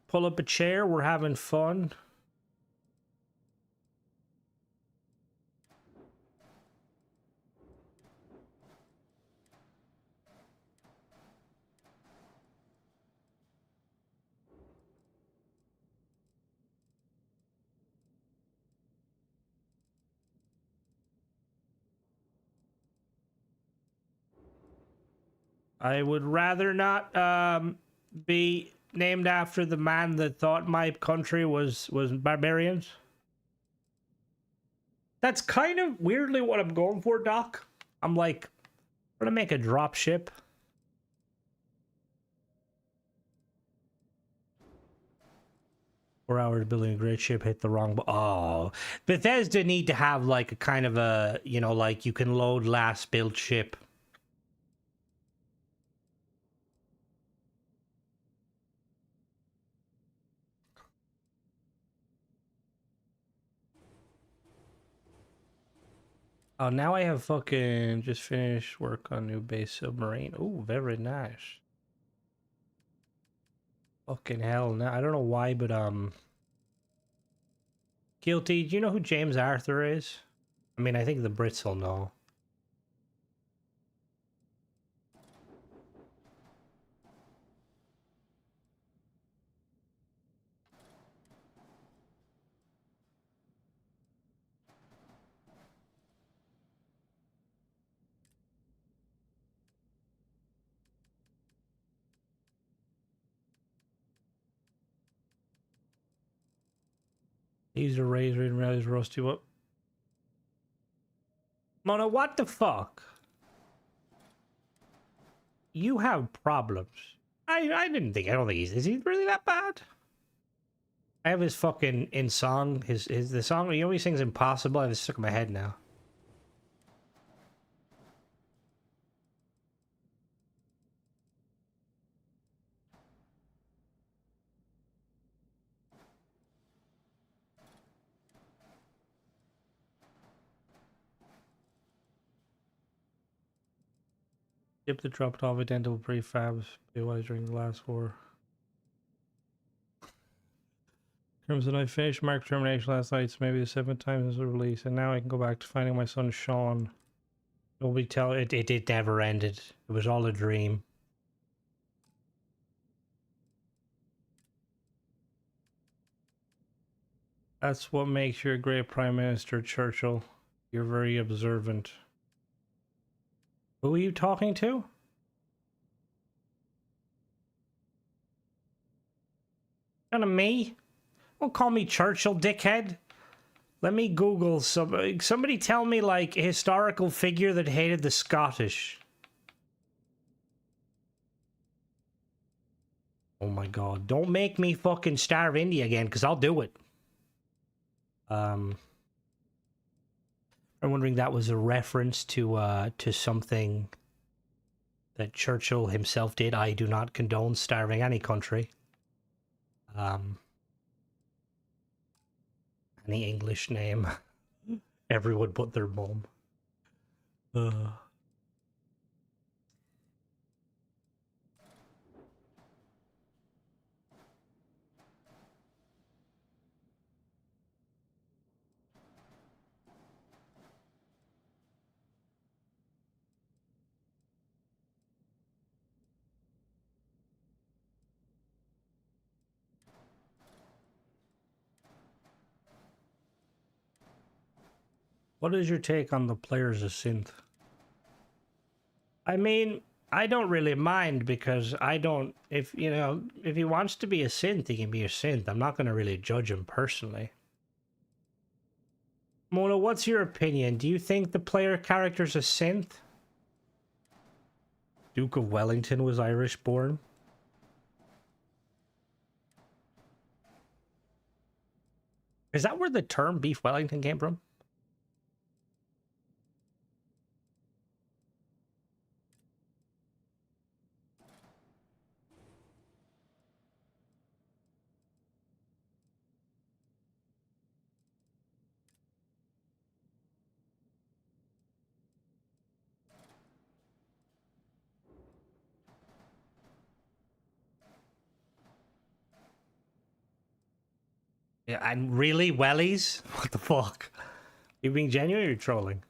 Pull up a chair, we're having fun. I would rather not be named after the man that thought my country was barbarians. That's kind of weirdly what I'm going for, Doc. I'm like, I'm gonna make a drop ship. 4 hours building a great ship, hit the wrong... Oh, Bethesda need to have like a kind of a, you know, like you can load last built ship. Oh, now I have fucking just finished work on new base submarine. Oh, very nice. Fucking hell, now I don't know why, but Guilty, do you know who James Arthur is? I mean, I think the Brits will know. He's a razor and realize rusty. What? Mona, what the fuck? You have problems. I don't think he's... Is he really that bad? I have his fucking in song, the song, you know, he sings Impossible. I have it stuck in my head now. Ship that dropped off identical prefabs otherwise during the last war. Crimson, I finished Mark Termination last night. It's maybe the 7th time since the release, and now I can go back to finding my son Sean. Nobody tell it never ended. It was all a dream. That's what makes you a great Prime Minister, Churchill. You're very observant. Who are you talking to? Kind of me? Don't call me Churchill, dickhead. Let me Google somebody tell me like a historical figure that hated the Scottish. Oh my god, don't make me fucking starve India again, because I'll do it. I'm wondering that was a reference to something that Churchill himself did. I do not condone starving any country. Any English name. Everyone but their mom. What is your take on the player as a synth? I mean, I don't really mind because I don't, if, you know, if he wants to be a synth, he can be a synth. I'm not going to really judge him personally. Mona, what's your opinion? Do you think the player character's a synth? Duke of Wellington was Irish born. Is that where the term Beef Wellington came from? Yeah, and really, wellies? What the fuck? You being genuine or you trolling?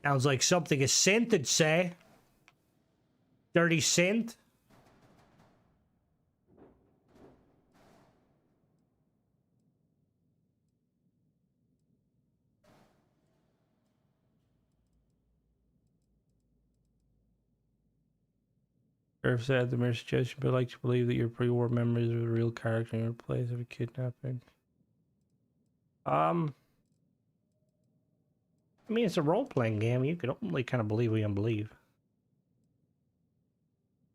Sounds like something a synth would say. Dirty synth. Irv said the mere suggestion, but I'd like to believe that your pre-war memories of a real character in your place of a kidnapping. I mean, it's a role-playing game. You can only kind of believe what you can believe.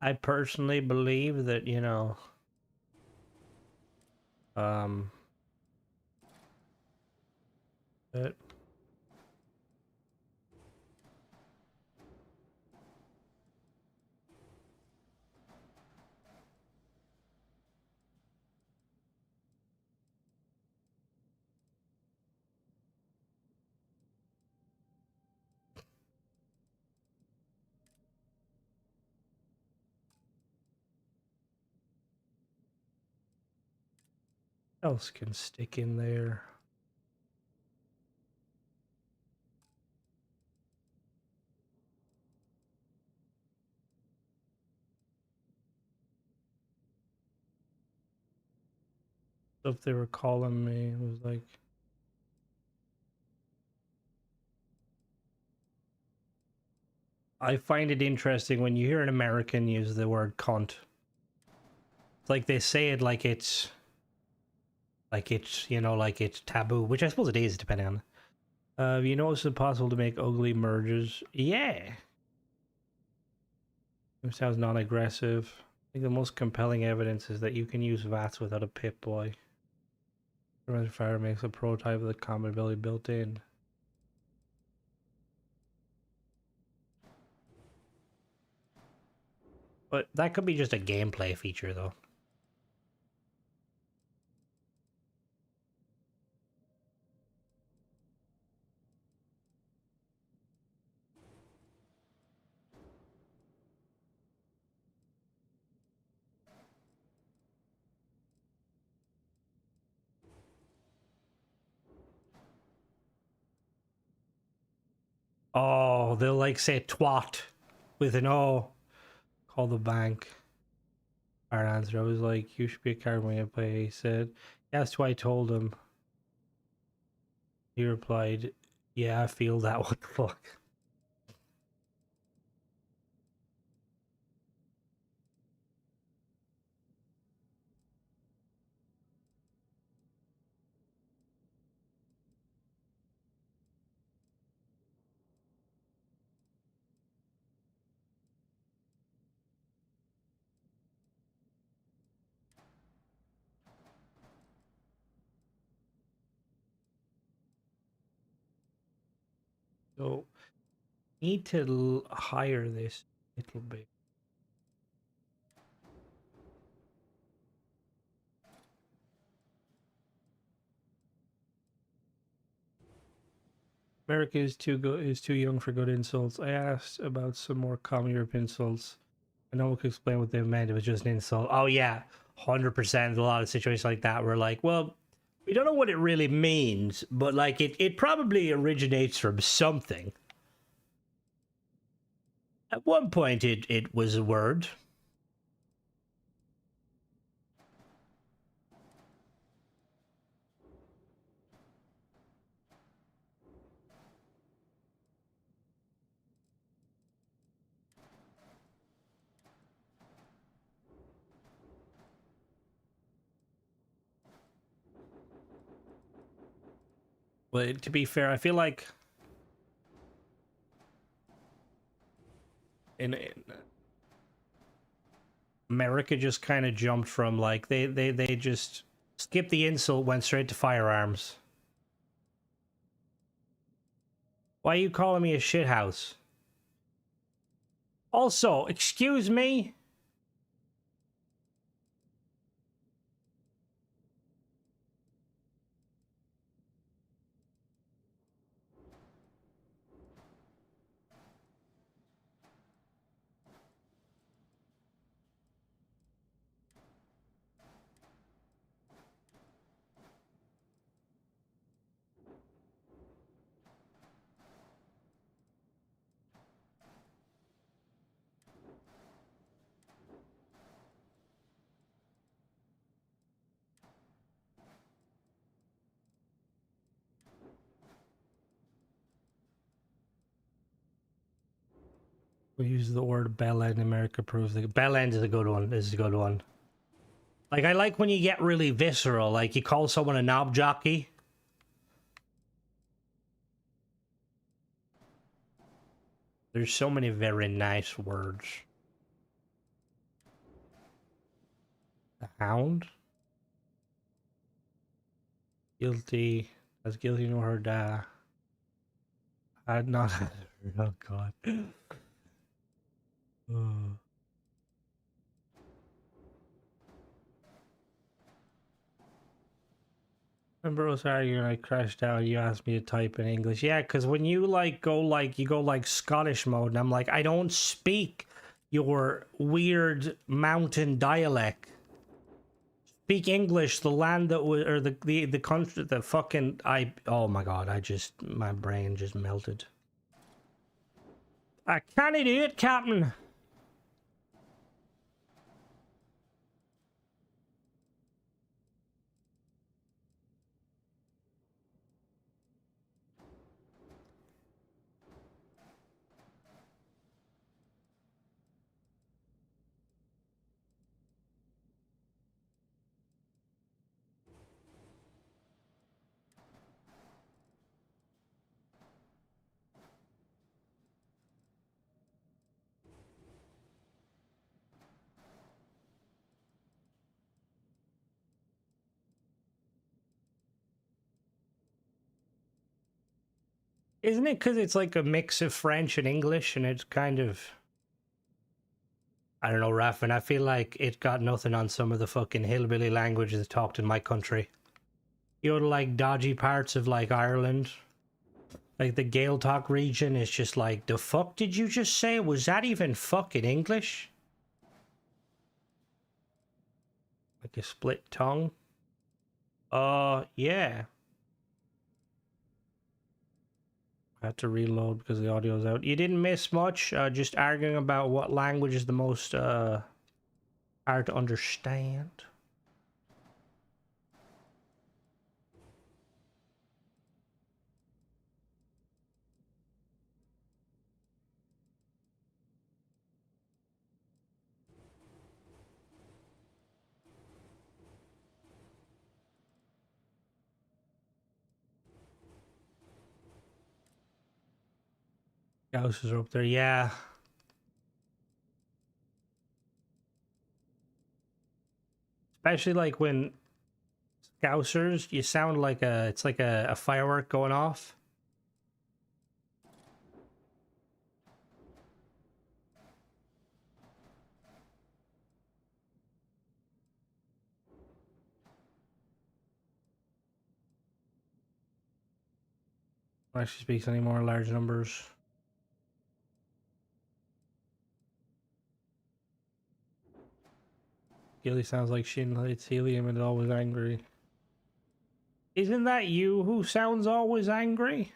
I personally believe that, you know, that else can stick in there. Stuff they were calling me was like, I find it interesting when you hear an American use the word cunt. It's like they say it like it's, you know, like it's taboo, which I suppose it is, depending on. You know it's impossible to make ugly merges? Yeah. It sounds non-aggressive. I think the most compelling evidence is that you can use VATS without a Pip-Boy. Fire makes a prototype with the combat ability built in. But that could be just a gameplay feature, though. Oh, they'll like say twat with an O. Call the bank. Our answer. I was like, you should be a card when you pay. He said, yeah, that's why I told him. He replied, yeah, I feel that. What the fuck? So, need to hire this little bit. America is too good. Is too young for good insults. I asked about some more common European insults. And no one could explain what they meant. It was just an insult. Oh yeah, 100%. A lot of situations like that were like, well, we don't know what it really means, but like it probably originates from something. At one point, it was a word. But to be fair, I feel like in America just kind of jumped from like they just skipped the insult, went straight to firearms. Why are you calling me a shithouse? Also, excuse me? We use the word bell end in America proves the bell end is a good one. This is a good one. Like I like when you get really visceral, like you call someone a knob jockey. There's so many very nice words. The hound? Guilty. As guilty no her da. I'd not oh god. Oh. Remember us arguing, I crashed out, you asked me to type in English. Yeah, because when you you go like Scottish mode, and I'm like, I don't speak your weird mountain dialect. Speak English, the land that was, or the country, the fucking, oh my god, my brain just melted. I can't do it, Captain. Isn't it because it's like a mix of French and English, and it's kind of, I don't know, Raf, and I feel like it got nothing on some of the fucking hillbilly languages talked in my country. You know, the, like, dodgy parts of, like, Ireland. Like, the Gaeltacht region is just like, the fuck did you just say? Was that even fucking English? Like a split tongue? Yeah. I had to reload because the audio's out. You didn't miss much, just arguing about what language is the most hard to understand. Houses are up there, yeah. Especially like when Scousers, you sound like it's like a firework going off. Actually speaks any more large numbers. Gilly sounds like she inhalates helium and is always angry. Isn't that you who sounds always angry?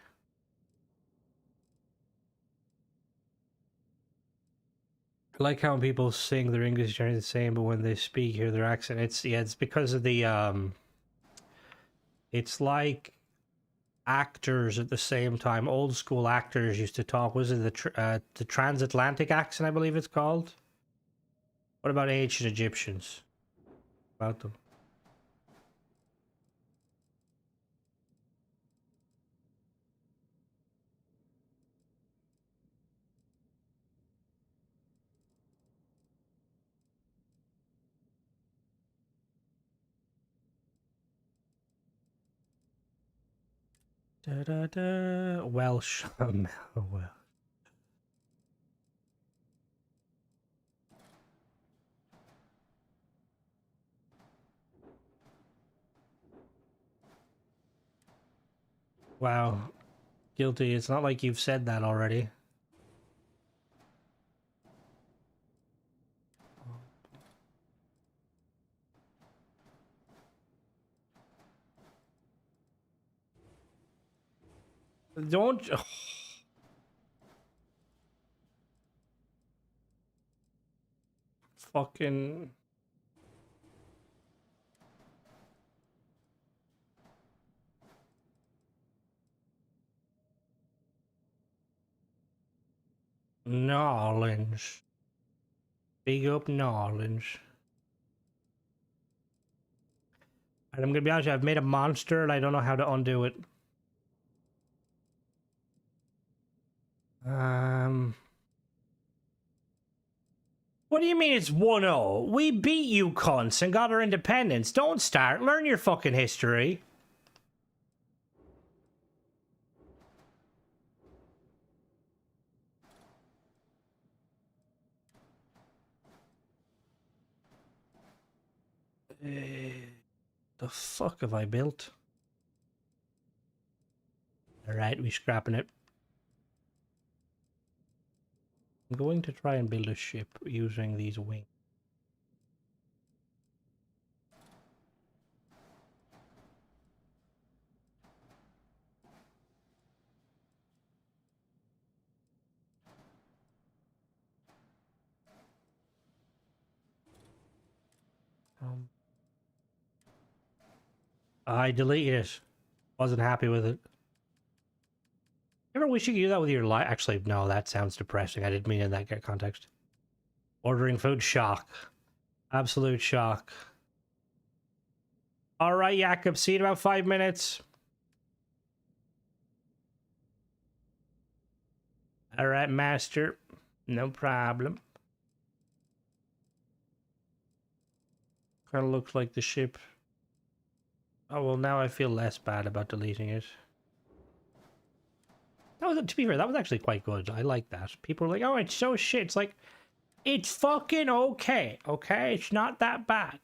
I like how when people sing their English is generally the same, but when they speak, hear their accent. It's because of the it's like actors at the same time. Old school actors used to talk. Was it the transatlantic accent? I believe it's called. What about ancient Egyptians? About them. Da da da. Welsh. Well. Wow. Guilty. It's not like you've said that already. Don't. Ugh. Fucking. Knowledge. Big up knowledge. And I'm gonna be honest, I've made a monster and I don't know how to undo it. What do you mean it's 1-0? We beat you cunts and got our independence. Don't start. Learn your fucking history. The fuck have I built? Alright, we scrapping it. I'm going to try and build a ship using these wings. I deleted it. Wasn't happy with it. Ever wish you could do that with your life? Actually, no, that sounds depressing. I didn't mean in that context. Ordering food, shock. Absolute shock. Alright, Jakob, see you in about 5 minutes. Alright, master. No problem. Kind of looks like the ship. Oh, well, now I feel less bad about deleting it. That was, to be fair, that was actually quite good. I like that. People are like, oh, it's so shit. It's like, it's fucking okay, okay? It's not that bad.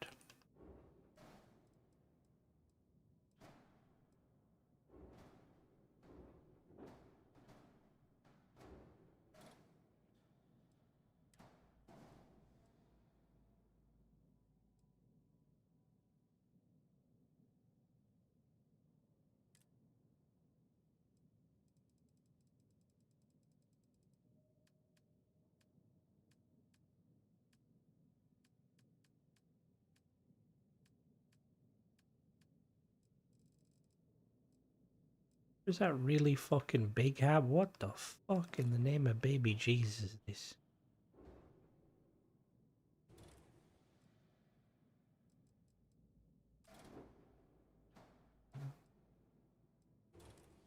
Is that really fucking big hab? What the fuck in the name of baby Jesus is this?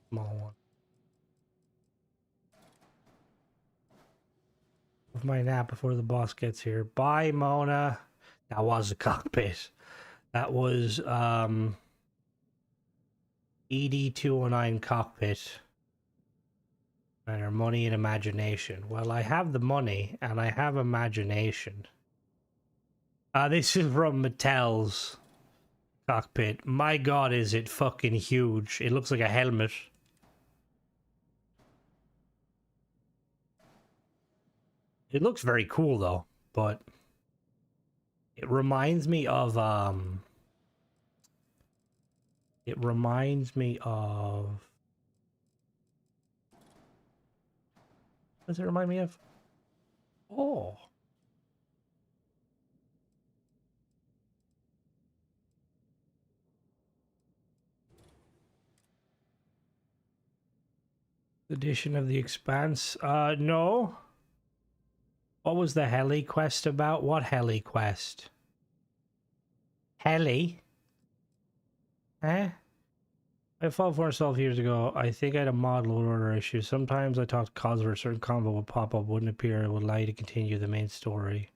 Small one. With my nap before the boss gets here. Bye, Mona. That was the cockpit. That was ED-209 cockpit. And our money and imagination. Well, I have the money and I have imagination. This is from Mattel's cockpit. My god, is it fucking huge. It looks like a helmet. It looks very cool though, but it reminds me of what does it remind me of? Oh. Edition of the Expanse? No. What was the heli quest about? What heli quest? Heli? Eh? I fought for myself years ago. I think I had a mod load order issue. Sometimes I talked to cause where a certain convo would pop up, wouldn't appear, and would allow you to continue the main story.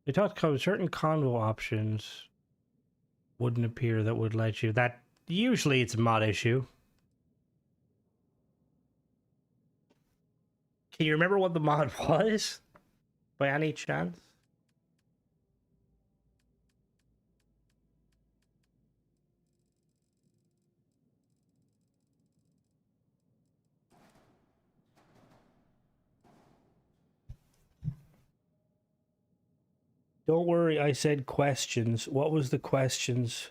They talked about certain convo options wouldn't appear that would let you. That usually it's a mod issue. Can you remember what the mod was? By any chance? Don't worry, I said questions. What was the questions?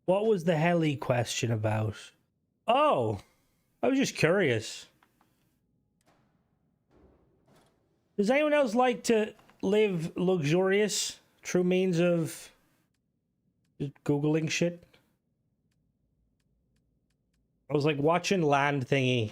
What was the heli question about? Oh, I was just curious. Does anyone else like to live luxurious through means of just Googling shit? I was like watching Land Thingy,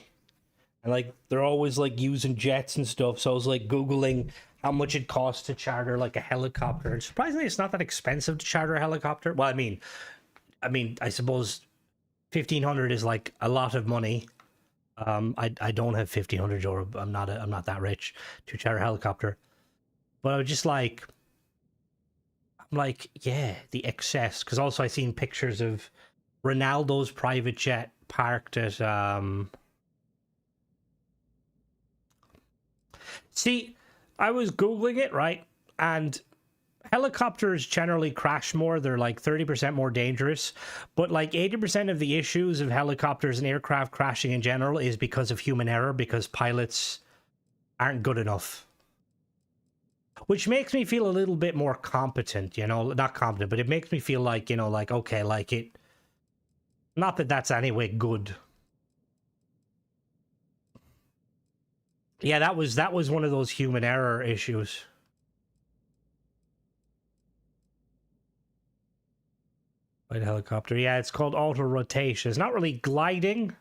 and like they're always like using jets and stuff, so I was like Googling how much it costs to charter like a helicopter. And surprisingly, it's not that expensive to charter a helicopter. Well, I suppose 1,500 is like a lot of money. I don't have 1,500 euro. I'm not that rich to charter a helicopter. But I was just like, I'm like, yeah, the excess. Because also I seen pictures of Ronaldo's private jet parked at See, I was Googling it, right? And helicopters generally crash more. They're like 30% more dangerous. But like 80% of the issues of helicopters and aircraft crashing in general is because of human error, because pilots aren't good enough. Which makes me feel a little bit more competent, you know? Not competent, but it makes me feel like, you know, like, okay, like it... Not that that's anyway good. Yeah, that was one of those human error issues. Light helicopter. Yeah, it's called auto rotation. It's not really gliding.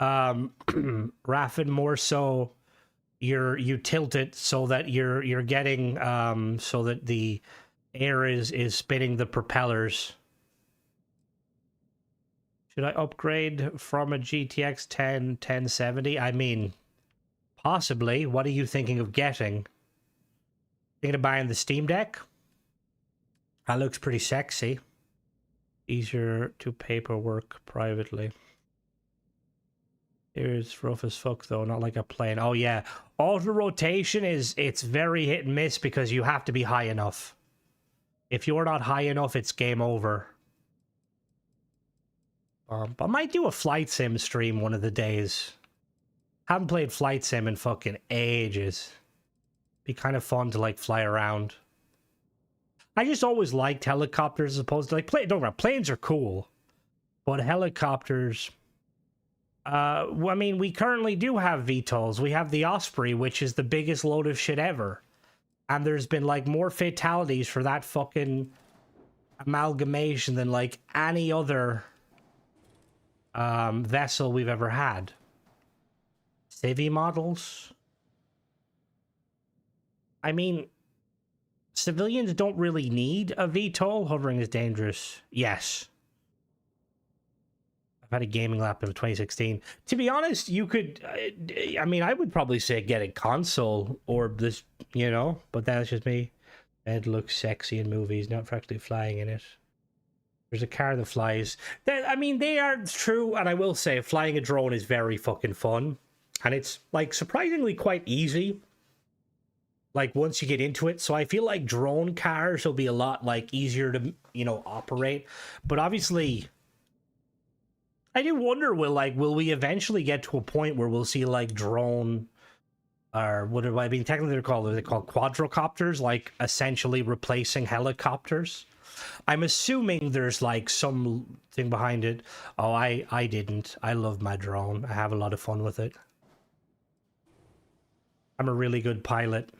Raffin, more so you tilt it so that you're getting so that the air is spinning the propellers. Should I upgrade from a GTX 1070? I mean, possibly. What are you thinking of getting? Thinking of buying the Steam Deck? That looks pretty sexy. Easier to paperwork privately. It's rough as fuck though, not like a plane. Oh yeah, auto rotation it's very hit and miss because you have to be high enough. If you're not high enough, it's game over. I might do a flight sim stream one of the days. Haven't played flight sim in fucking ages. Be kind of fun to like fly around. I just always liked helicopters as opposed to like don't worry, planes are cool, but helicopters. I mean, we currently do have VTOLs. We have the Osprey, which is the biggest load of shit ever, and there's been like more fatalities for that fucking amalgamation than like any other vessel we've ever had. Civvy models. I mean, civilians don't really need a VTOL. Hovering is dangerous. Yes. I've had a gaming laptop in 2016. To be honest, you could... I mean, I would probably say get a console or this, you know, but that's just me. It looks sexy in movies, not for actually flying in it. There's a car that flies. I mean, they are true, and I will say flying a drone is very fucking fun. And it's, like, surprisingly quite easy. Like, once you get into it. So I feel like drone cars will be a lot, like, easier to, you know, operate. But obviously, I do wonder, will we eventually get to a point where we'll see, like, drone... or what do I mean? Technically, they're called quadrocopters, like essentially replacing helicopters. I'm assuming there's like some thing behind it. Oh, I didn't. I love my drone. I have a lot of fun with it. I'm a really good pilot.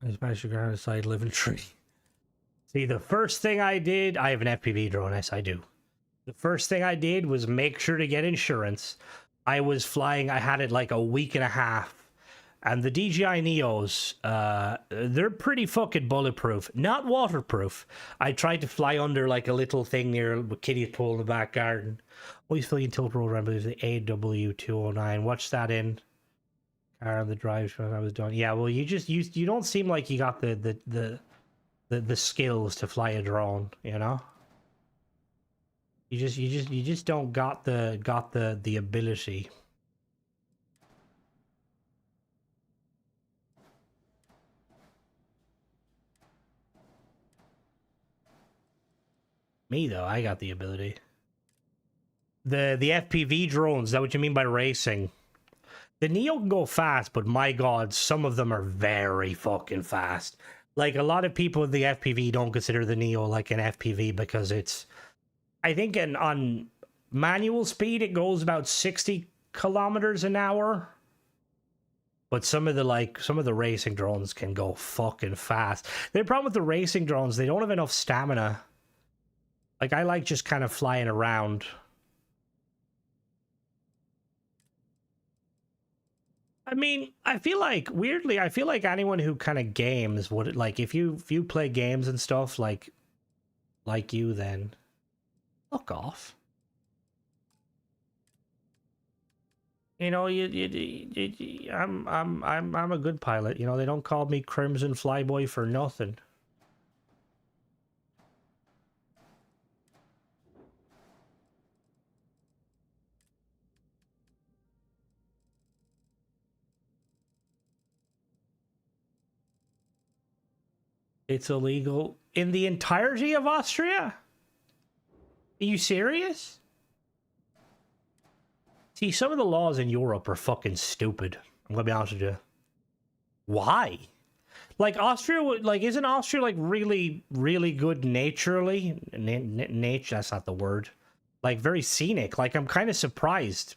I managed to go outside, live in a tree. See, the first thing I did, I have an FPV drone, yes, I do. The first thing I did was make sure to get insurance. I was flying, I had it like a week and a half. And the DJI Neos, they're pretty fucking bulletproof. Not waterproof. I tried to fly under like a little thing near a kiddie pool in the back garden. Always flying tilt roll around, but it was the AW209. Watch that in. Car on the drive when I was done. Yeah, well, you don't seem like you got the skills to fly a drone, you know? You just don't got the ability. Me though, I got the ability. The FPV drones, is that what you mean by racing? The Neo can go fast, but my god, some of them are very fucking fast. Like, a lot of people with the FPV don't consider the Neo like an FPV because it's... I think on manual speed, it goes about 60 kilometers an hour. But some of the racing drones can go fucking fast. The problem with the racing drones, they don't have enough stamina. Like, I like just kind of flying around. I mean, I feel like, weirdly, I feel like anyone who kind of games would, like, if you play games and stuff, like you, then fuck off. You know, I'm a good pilot. You know, they don't call me Crimson Flyboy for nothing. It's illegal in the entirety of Austria? Are you serious? See, some of the laws in Europe are fucking stupid. I'm gonna be honest with you. Why? Like, Austria, like, isn't Austria, like, really, really good naturally? Nature, that's not the word. Like, very scenic. Like, I'm kind of surprised.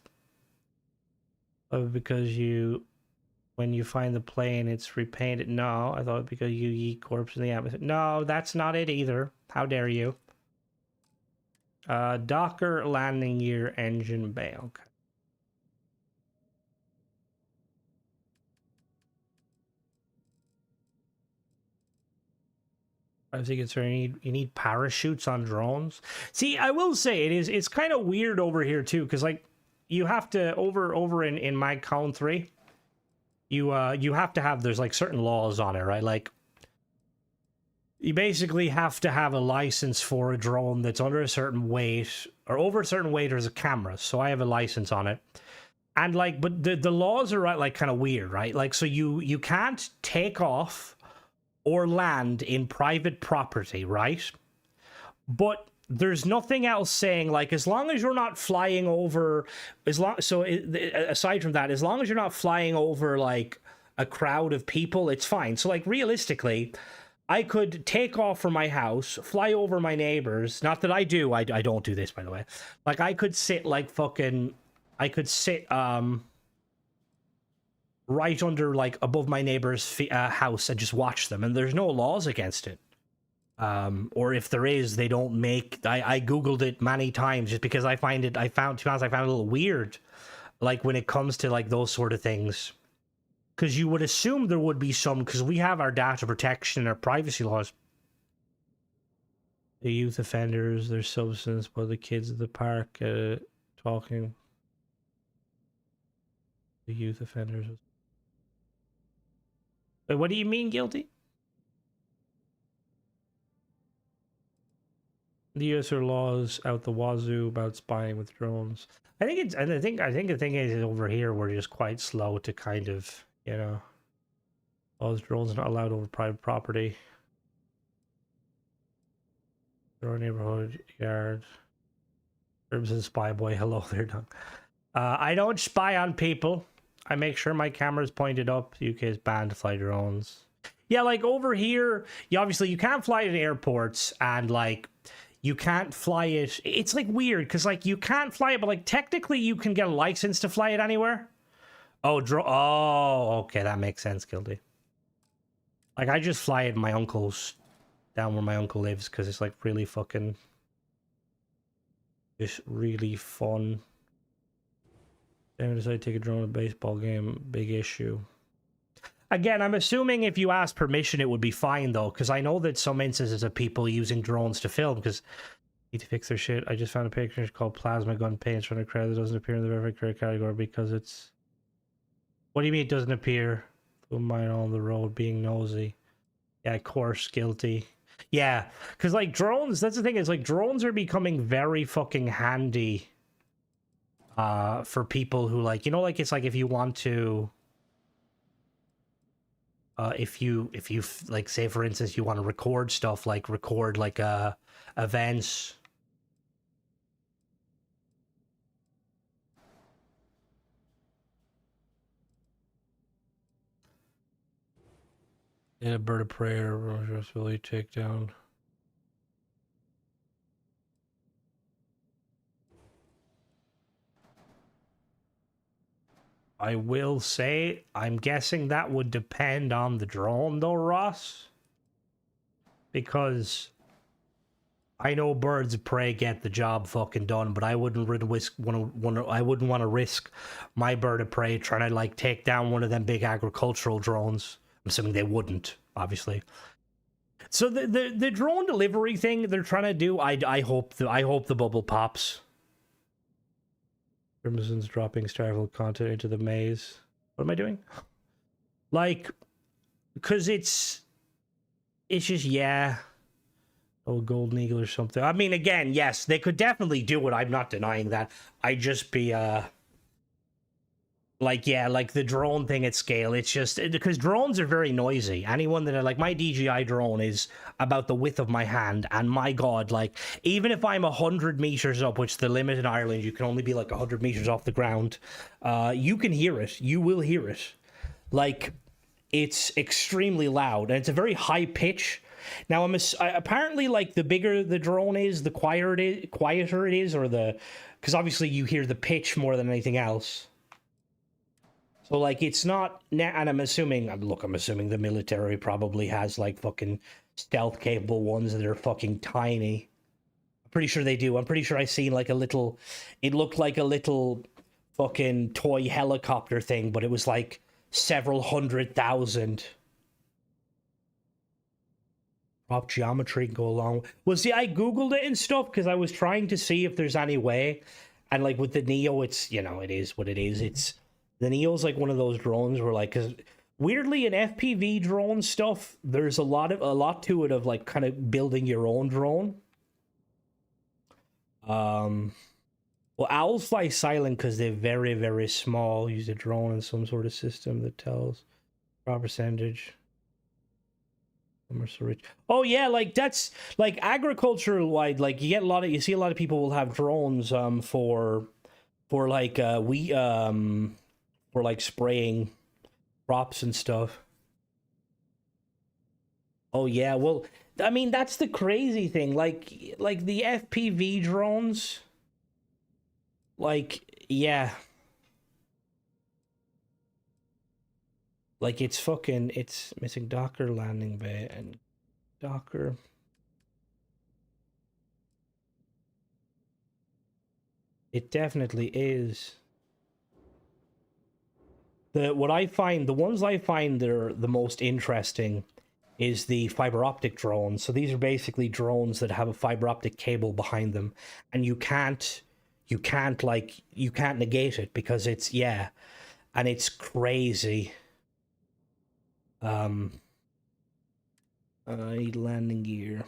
Because when you find the plane, it's repainted. No, I thought because you yeet corpse in the atmosphere. No, that's not it either. How dare you? Docker landing gear engine bay. Okay. I think it's you need parachutes on drones. See, I will say it's kind of weird over here too, because like you have to over in MagCon 3, you have to have, there's like certain laws on it, right? Like you basically have to have a license for a drone that's under a certain weight or over a certain weight. There's a camera, so I have a license on it. And like, but the laws are right, like kind of weird, right? Like, so you can't take off or land in private property, right? But there's nothing else saying, like, as long as you're not flying over, aside from that, as long as you're not flying over like a crowd of people, it's fine. So like realistically, I could take off from my house, fly over my neighbors. Not that I do. I don't do this, by the way. Like, I could sit like fucking I could sit right under, like, above my neighbor's house and just watch them, and there's no laws against it. Or if there is, they don't make. I googled it many times just because I found to be honest, I found it a little weird, like when it comes to like those sort of things, because you would assume there would be some, because we have our data protection and our privacy laws. The youth offenders, their substance, but the kids at the park talking. The youth offenders. Wait, what do you mean guilty? The U.S. laws out the wazoo about spying with drones. I think it's, and I think the thing is over here we're just quite slow to kind of, you know, those drones are not allowed over private property. Our neighborhood yard. Herbs and spy boy. Hello there, Doug. I don't spy on people. I make sure my camera's pointed up. UK is banned to fly drones. Yeah, like over here, you obviously you can't fly it at airports, and like you can't fly it. It's like weird because like you can't fly it, but like technically you can get a license to fly it anywhere. Oh, oh, okay, that makes sense, Guilty. Like I just fly it in my uncle's, down where my uncle lives, because it's like really fucking, just really fun. Then decided to take a drone at a baseball game. Big issue. Again, I'm assuming if you ask permission, it would be fine, though, because I know that some instances of people using drones to film, because need to fix their shit. I just found a picture called Plasma Gun Paints from a crowd that doesn't appear in the verified category because it's... What do you mean it doesn't appear? Mine on the road being nosy. Yeah, of course, Guilty. Yeah, because, like, drones, that's the thing, is, like, drones are becoming very fucking handy for people who, like, you know, like, it's like if you want to... if you like, say for instance you want to record stuff, like record like events. In a bird of prey or just really take down. I will say, I'm guessing that would depend on the drone, though, Ross. Because I know birds of prey get the job fucking done, but I wouldn't I wouldn't want to risk my bird of prey trying to like take down one of them big agricultural drones. I'm assuming they wouldn't, obviously. So the drone delivery thing they're trying to do, I hope the bubble pops. Crimson's dropping Starfield content into the maze. What am I doing? Like, because it's just, yeah. Oh, Golden Eagle or something. I mean, again, yes, they could definitely do it. I'm not denying that. I'd just be, like, yeah, like the drone thing at scale. It's just, because drones are very noisy. Anyone that, like, my DJI drone is about the width of my hand, and my God, like, even if I'm 100 meters up, which the limit in Ireland, you can only be like 100 meters off the ground, you can hear it. You will hear it. Like, it's extremely loud, and it's a very high pitch. Now, apparently, like, the bigger the drone is, the quieter it is, or because obviously you hear the pitch more than anything else. So, like, it's not, and I'm assuming the military probably has, like, fucking stealth-capable ones that are fucking tiny. I'm pretty sure they do. I'm pretty sure I seen, like, it looked like a little fucking toy helicopter thing, but it was, like, several 100,000. Prop geometry go along. Well, see, I Googled it and stuff, because I was trying to see if there's any way, and, like, with the Neo, it's, you know, it is what it is. The Neo's like one of those drones where, like, because weirdly in FPV drone stuff, there's a lot to it of like kind of building your own drone. Well, owls fly silent because they're very, very small. Use a drone in some sort of system that tells raw percentage. Oh yeah, like that's like agricultural wide. Like you see a lot of people will have drones for like for like spraying crops and stuff. Oh yeah, well, I mean that's the crazy thing. Like the FPV drones. Like, yeah, Like, it's fucking... It's missing Docker landing bay and Docker... It definitely is. The ones I find that are the most interesting is the fiber optic drones. So these are basically drones that have a fiber optic cable behind them, and you can't negate it because it's, yeah, and it's crazy. I need landing gear.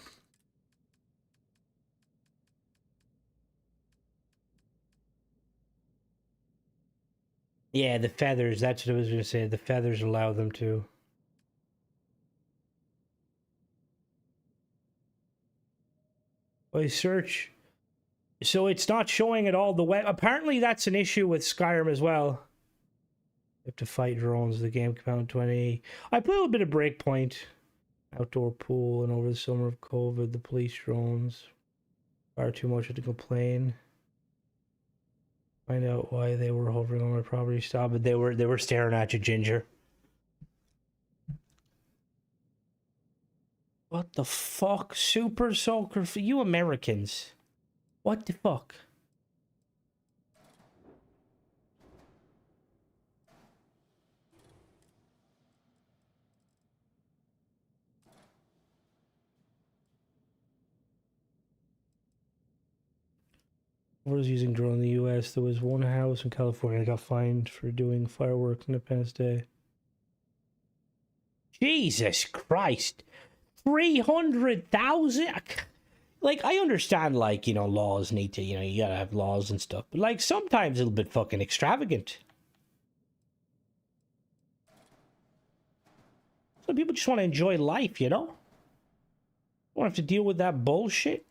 Yeah, the feathers, that's what I was gonna say. The feathers allow them to. I search. So it's not showing at all the web. Apparently that's an issue with Skyrim as well. You have to fight drones. The game came out in 20. I played a little bit of Breakpoint. Outdoor pool, and over the summer of COVID, the police drones. Far too much to complain. Find out why they were hovering on my property. Stop it. They were staring at you, Ginger. What the fuck? Super Soaker for you Americans. What the fuck? I was using drone in the US. There was one house in California that got fined for doing fireworks on Independence Day. Jesus Christ. 300,000? Like, I understand, like, you know, laws need to, you know, you gotta have laws and stuff. But, like, sometimes a little bit fucking extravagant. Some people just want to enjoy life, you know? Don't have to deal with that bullshit.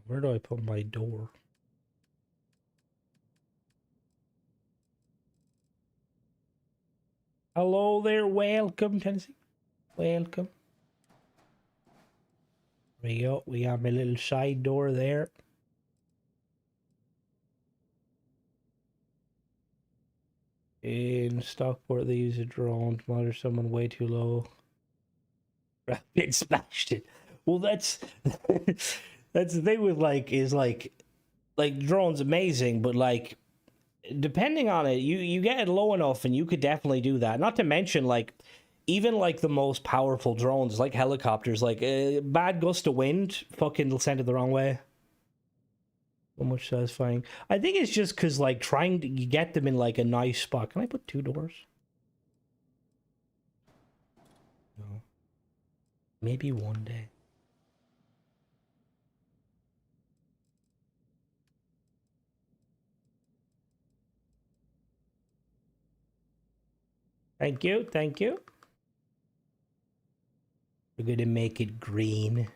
Where do I put my door? Hello there, welcome, Tennessee. Welcome. There we go. We got my little side door there. In Stockport, they use a drone to monitor someone way too low. It splashed it. Well, that's that's the thing with like drones amazing, but like depending on it, you get it low enough and you could definitely do that. Not to mention like even like the most powerful drones like helicopters, like a bad gust of wind fucking send it the wrong way. So much satisfying. I think it's just because like trying to get them in like a nice spot. Can I put 2 doors? No. Maybe one day. Thank you, thank you. We're gonna make it green.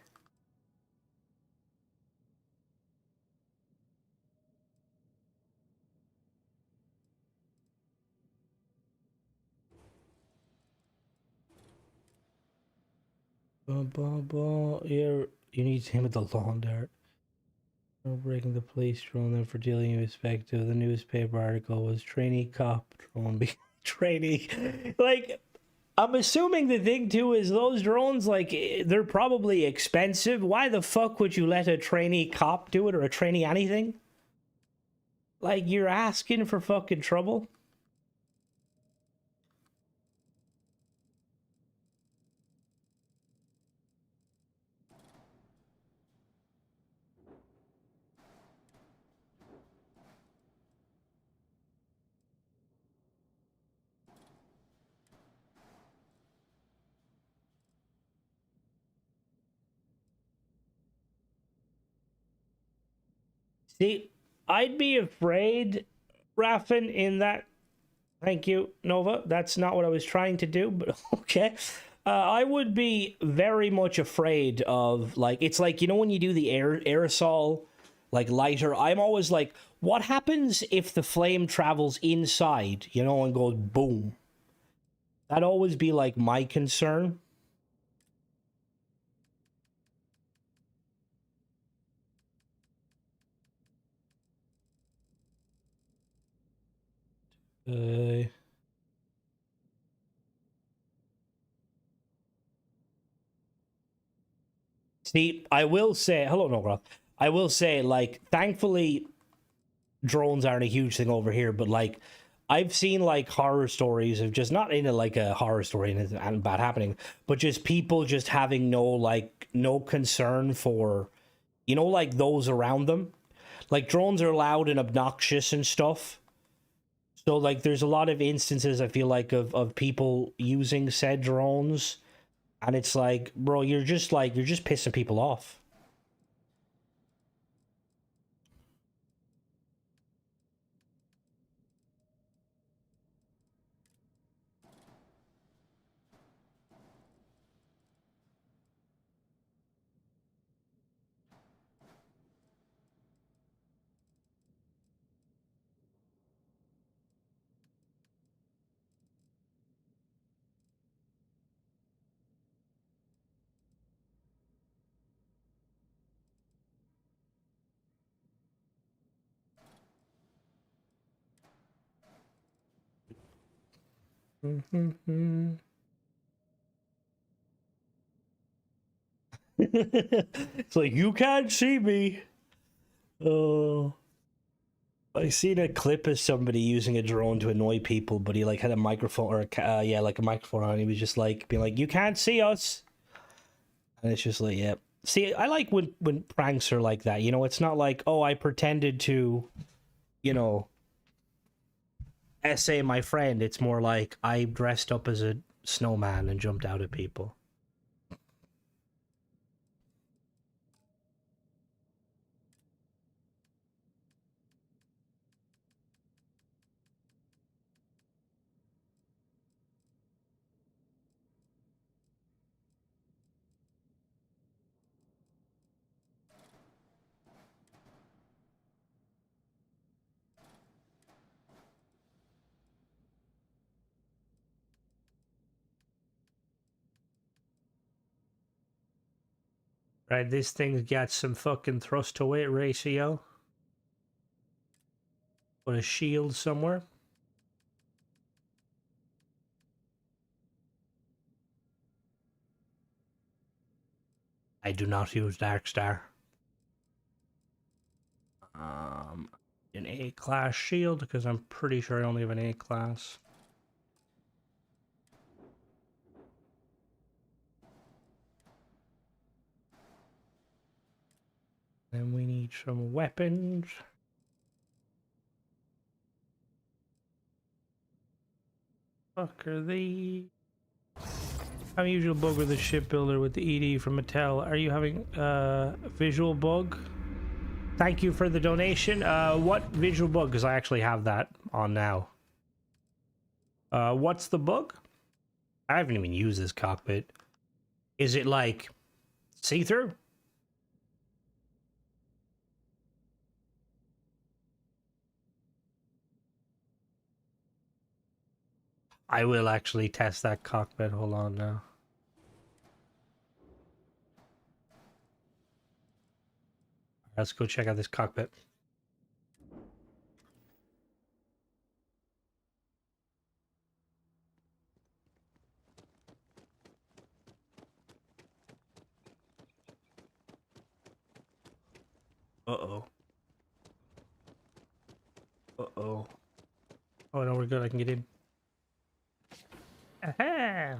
Here, you need him with the lawn dart. Breaking the police drone them for dealing irrespective. The newspaper article was trainee cop drone trainee. Like, I'm assuming the thing too is those drones, like, they're probably expensive. Why the fuck would you let a trainee cop do it or a trainee anything? Like, you're asking for fucking trouble. See, I'd be afraid, Raffin, in that. Thank you, Nova. That's not what I was trying to do, but okay. I would be very much afraid of, like, it's like, you know, when you do the aerosol, like lighter. I'm always like, what happens if the flame travels inside, you know, and goes boom? That'd always be like my concern. See, I will say, hello, Nograf. I will say, like, thankfully, drones aren't a huge thing over here, but like, I've seen like horror stories of just not in a like a horror story and bad happening, but just people just having no concern for, you know, like those around them. Like drones are loud and obnoxious and stuff. So like, there's a lot of instances I feel like of people using said drones. And it's like, bro, you're just pissing people off. It's like, you can't see me. Oh. I seen a clip of somebody using a drone to annoy people, but he like had a microphone or yeah, like a microphone on. He was just like being like, "You can't see us," and it's just like, yeah. See, I like when pranks are like that. You know, it's not like, oh, I pretended to, you know, essay my friend. It's more like I dressed up as a snowman and jumped out at people. Right, this thing's got some fucking thrust to weight ratio. Put a shield somewhere. I do not use Darkstar. An A-class shield, because I'm pretty sure I only have an A-class. Then we need some weapons. Fuck are these? I'm a usual bug with the shipbuilder with the ED from Mattel. Are you having a visual bug? Thank you for the donation. What visual bug? Because I actually have that on now. What's the bug? I haven't even used this cockpit. Is it like see-through? I will actually test that cockpit. Hold on now. Let's go check out this cockpit. Uh-oh. Uh-oh. Oh, no, we're good. I can get in. Aha!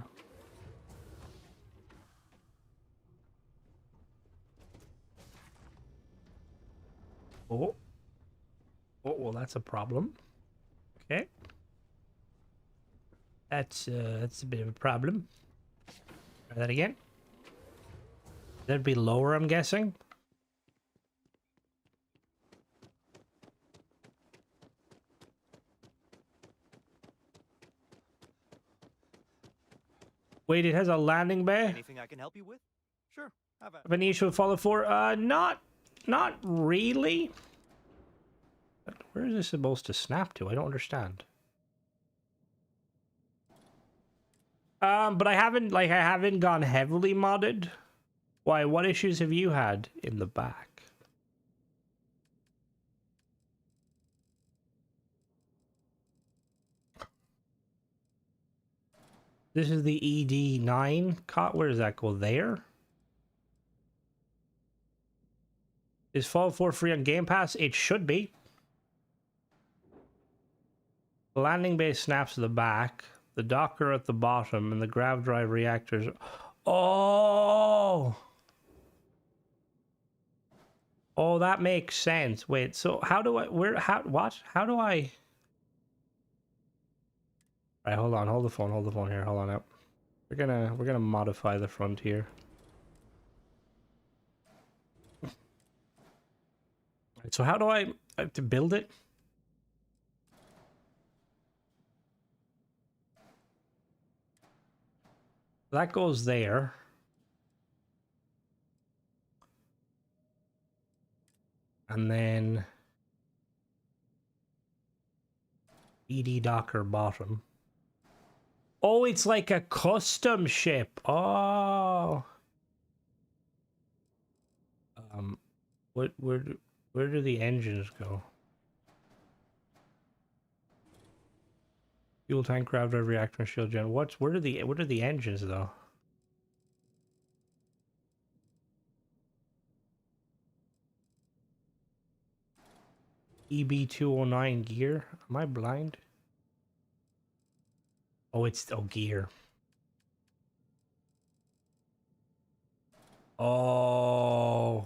Oh. Oh, well, that's a problem. Okay. That's a bit of a problem. Try that again. That'd be lower, I'm guessing. Wait, it has a landing bay? Anything I can help you with? Sure. Have a Have an issue with follow for? Not not really. But where is this supposed to snap to? I don't understand. But I haven't gone heavily modded. Why, what issues have you had in the back? This is the ED9 cot. Where does that go? There? Is Fallout 4 free on Game Pass? It should be. The landing base snaps to the back, the docker at the bottom, and the grav drive reactors. Oh! Oh, that makes sense. Wait, so how do I, what? How do I? Right, hold on, hold the phone here, hold on out. We're gonna modify the front here. Right, so how do I have to build it? That goes there. And then ED Docker bottom. Oh, it's like a custom ship. Oh. Where do the engines go? Fuel tank, grav drive, reactor, and shield gen. What are the engines though? EB209 gear. Am I blind? Oh, it's gear. Oh.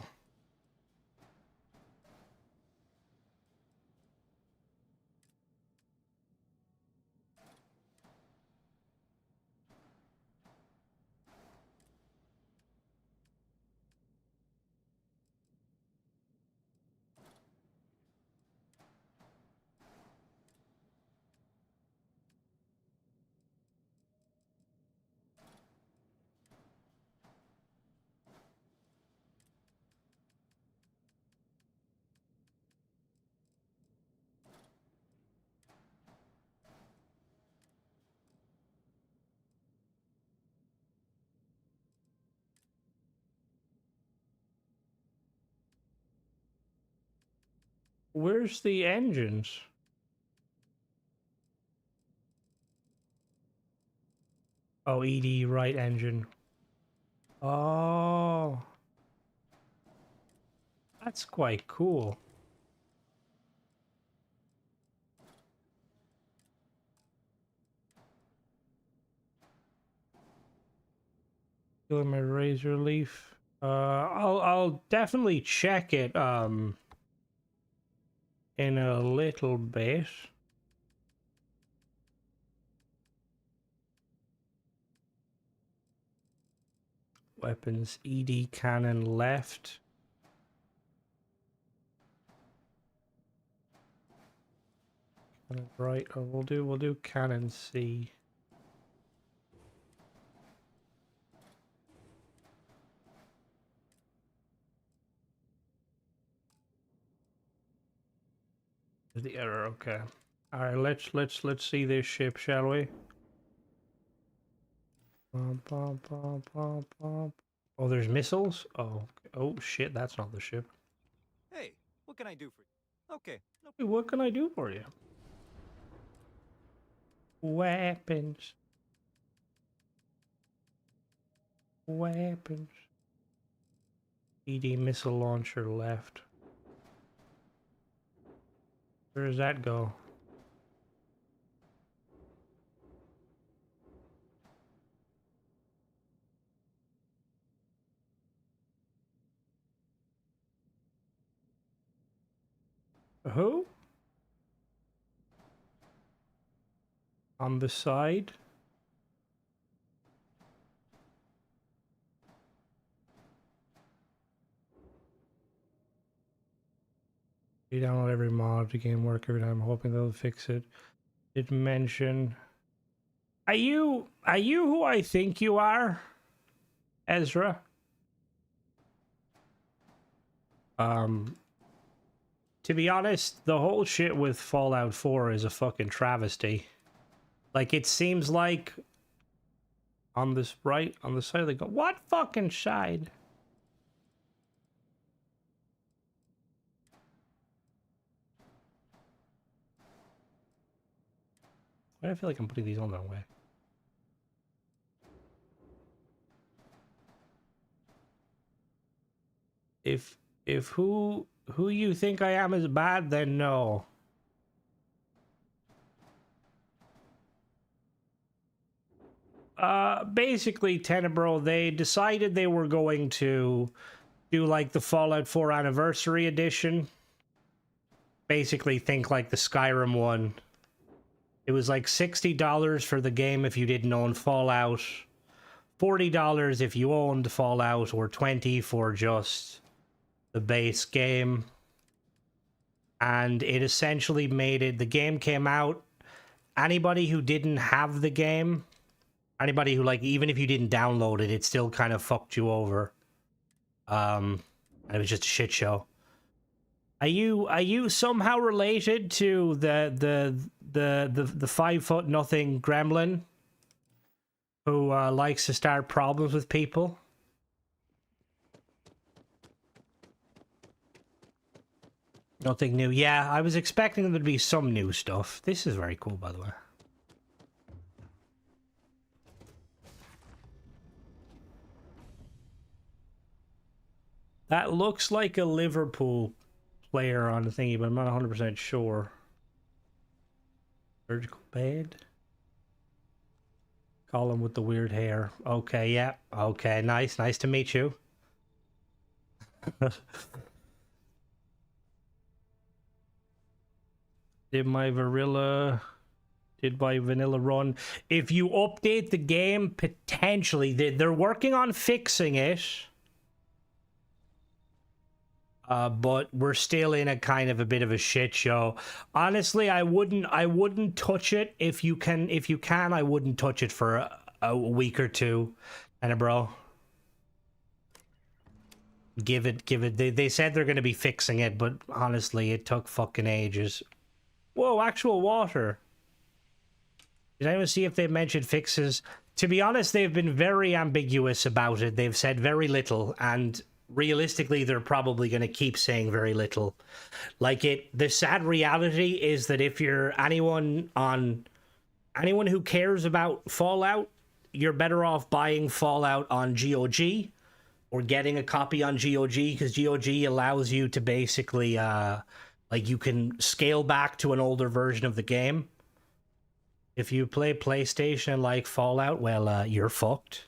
Where's the engines? Oh, ED right engine. Oh. That's quite cool. Killing my razor leaf. I'll definitely check it in a little bit. Weapons, ED cannon left. Cannon right. Oh, we'll do cannon C. The error. Okay. All right. Let's see this ship, shall we? Bum, bum, bum, bum, bum. Oh, there's missiles. Oh. Oh shit. That's not the ship. Hey, what can I do for you? Okay, no. Hey, what can I do for you? Weapons. Weapons. ED missile launcher left. Where does that go? Who? On the side? You download every mod to game work every time, hoping they'll fix it. Did mention. Are you who I think you are? Ezra? To be honest, the whole shit with Fallout 4 is a fucking travesty. Like, it seems like on this right, on the side, they go, what fucking side? Why do I feel like I'm putting these on the wrong way? If who you think I am is bad, then no. Basically, Tenebro, they decided they were going to do like the Fallout 4 Anniversary Edition. Basically, think like the Skyrim one. It was like $60 for the game if you didn't own Fallout, $40 if you owned Fallout, or $20 for just the base game. And it essentially made it, the game came out, anybody who didn't have the game, anybody who, like, even if you didn't download it, it still kind of fucked you over. And it was just a shit show. Are you somehow related to the 5'0" gremlin who likes to start problems with people? Nothing new. Yeah, I was expecting there to be some new stuff. This is very cool, by the way. That looks like a Liverpool player on the thingy, but I'm not 100% sure. Surgical bed. Colin with the weird hair. Okay, yeah. Okay, nice. Nice to meet you. Did my vanilla run? If you update the game, potentially. They're working on fixing it. But we're still in a kind of a bit of a shit show. Honestly, I wouldn't touch it. If you can, I wouldn't touch it for a week or two. And bro, give it. They said they're gonna be fixing it, but honestly, it took fucking ages. Whoa, actual water. Did anyone see if they mentioned fixes? To be honest, they've been very ambiguous about it. They've said very little, and realistically, they're probably going to keep saying very little. Like, the sad reality is that if you're anyone who cares about Fallout, you're better off buying Fallout on GOG or getting a copy on GOG, because GOG allows you to basically, like, you can scale back to an older version of the game. If you play PlayStation like Fallout, well, you're fucked.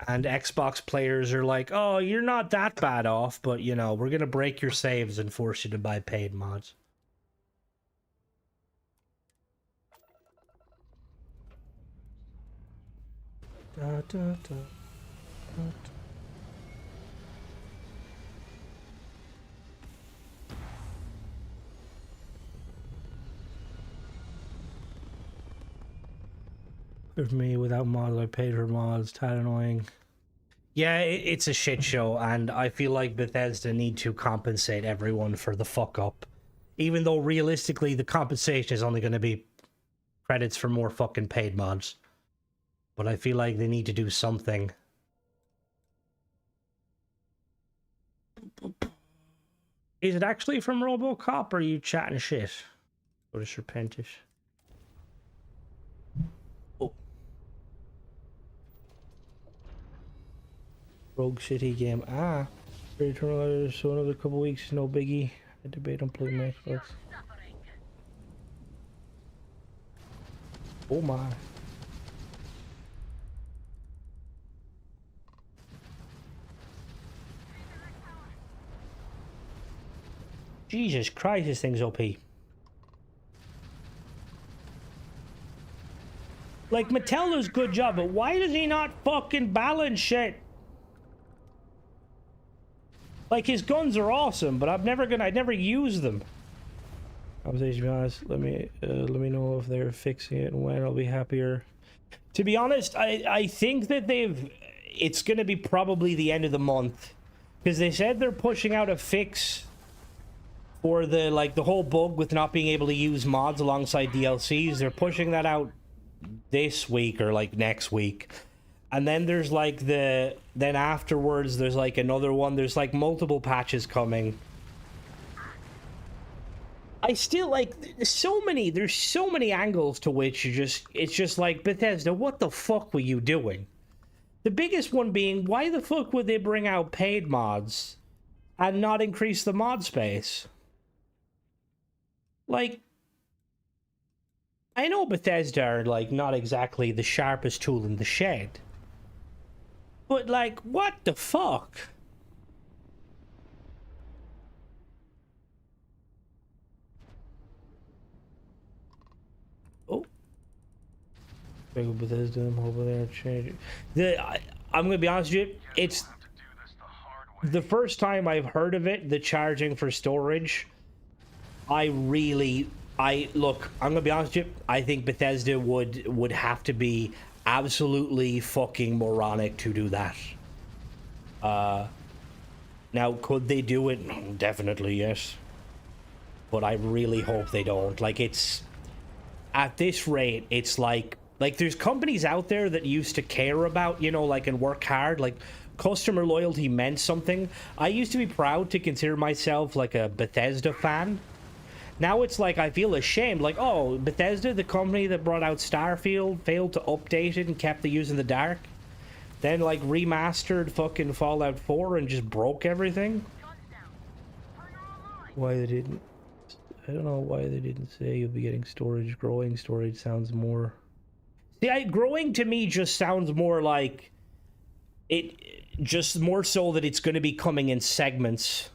And Xbox players are like, oh, you're not that bad off, but, you know, we're going to break your saves and force you to buy paid mods. Da, da, da, da. For me, without mods, I paid for mods. Tad annoying. Yeah, it's a shit show, and I feel like Bethesda need to compensate everyone for the fuck up. Even though realistically, the compensation is only going to be credits for more fucking paid mods. But I feel like they need to do something. Is it actually from RoboCop, or are you chatting shit? Go to Serpentish. Rogue City game. Ah, Eternal, so another couple weeks, no biggie. I debate on playing my Xbox. Oh my. Jesus Christ, this thing's OP. Like, Mattel does a good job, but why does he not fucking balance shit? Like, his guns are awesome, but I'd never use them. I was, to be honest, let me know if they're fixing it and when. I'll be happier. To be honest, I think that it's gonna be probably the end of the month Because they said they're pushing out a fix for the, like, the whole bug with not being able to use mods alongside DLCs. They're pushing that out this week or, like, next week. And then there's, like, then afterwards, there's, like, another one. There's, like, multiple patches coming. I still, like, there's so many angles to which it's just like, Bethesda, what the fuck were you doing? The biggest one being, why the fuck would they bring out paid mods and not increase the mod space? Like, I know Bethesda are, like, not exactly the sharpest tool in the shed. But, like, what the fuck? Oh. Bethesda, I'm hoping they're changing. I'm gonna be honest with you, it's the first time I've heard of it, the charging for storage. Look, I'm gonna be honest with you, I think Bethesda would have to be absolutely fucking moronic to do that. Now, could they do it? Definitely, yes. But I really hope they don't. Like, it's... At this rate, it's like there's companies out there that used to care about, you know, like, and work hard. Like, customer loyalty meant something. I used to be proud to consider myself, like, a Bethesda fan. Now it's like, I feel ashamed. Like, oh, Bethesda, the company that brought out Starfield, failed to update it and kept the use in the dark. Then, like, remastered fucking Fallout 4 and just broke everything. Why they didn't... I don't know why they didn't say you'll be getting storage. Growing storage sounds more... See, growing to me just sounds more like... It... Just more so that it's going to be coming in segments.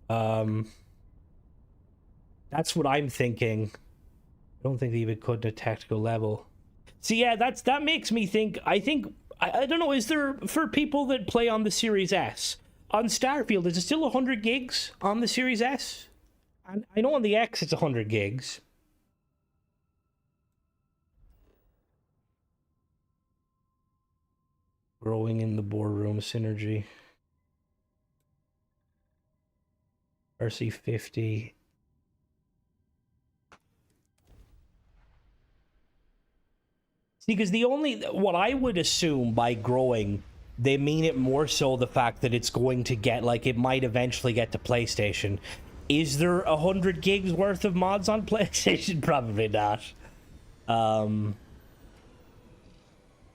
That's what I'm thinking. I don't think they even could at a tactical level. So yeah, that makes me think... I don't know, is there... For people that play on the Series S, on Starfield, is it still 100 gigs on the Series S? I know on the X it's 100 gigs. Growing in the boardroom synergy. RC50. See, because what I would assume by growing, they mean it more so the fact that it's going to get, like, it might eventually get to PlayStation. Is there 100 gigs worth of mods on PlayStation? Probably not.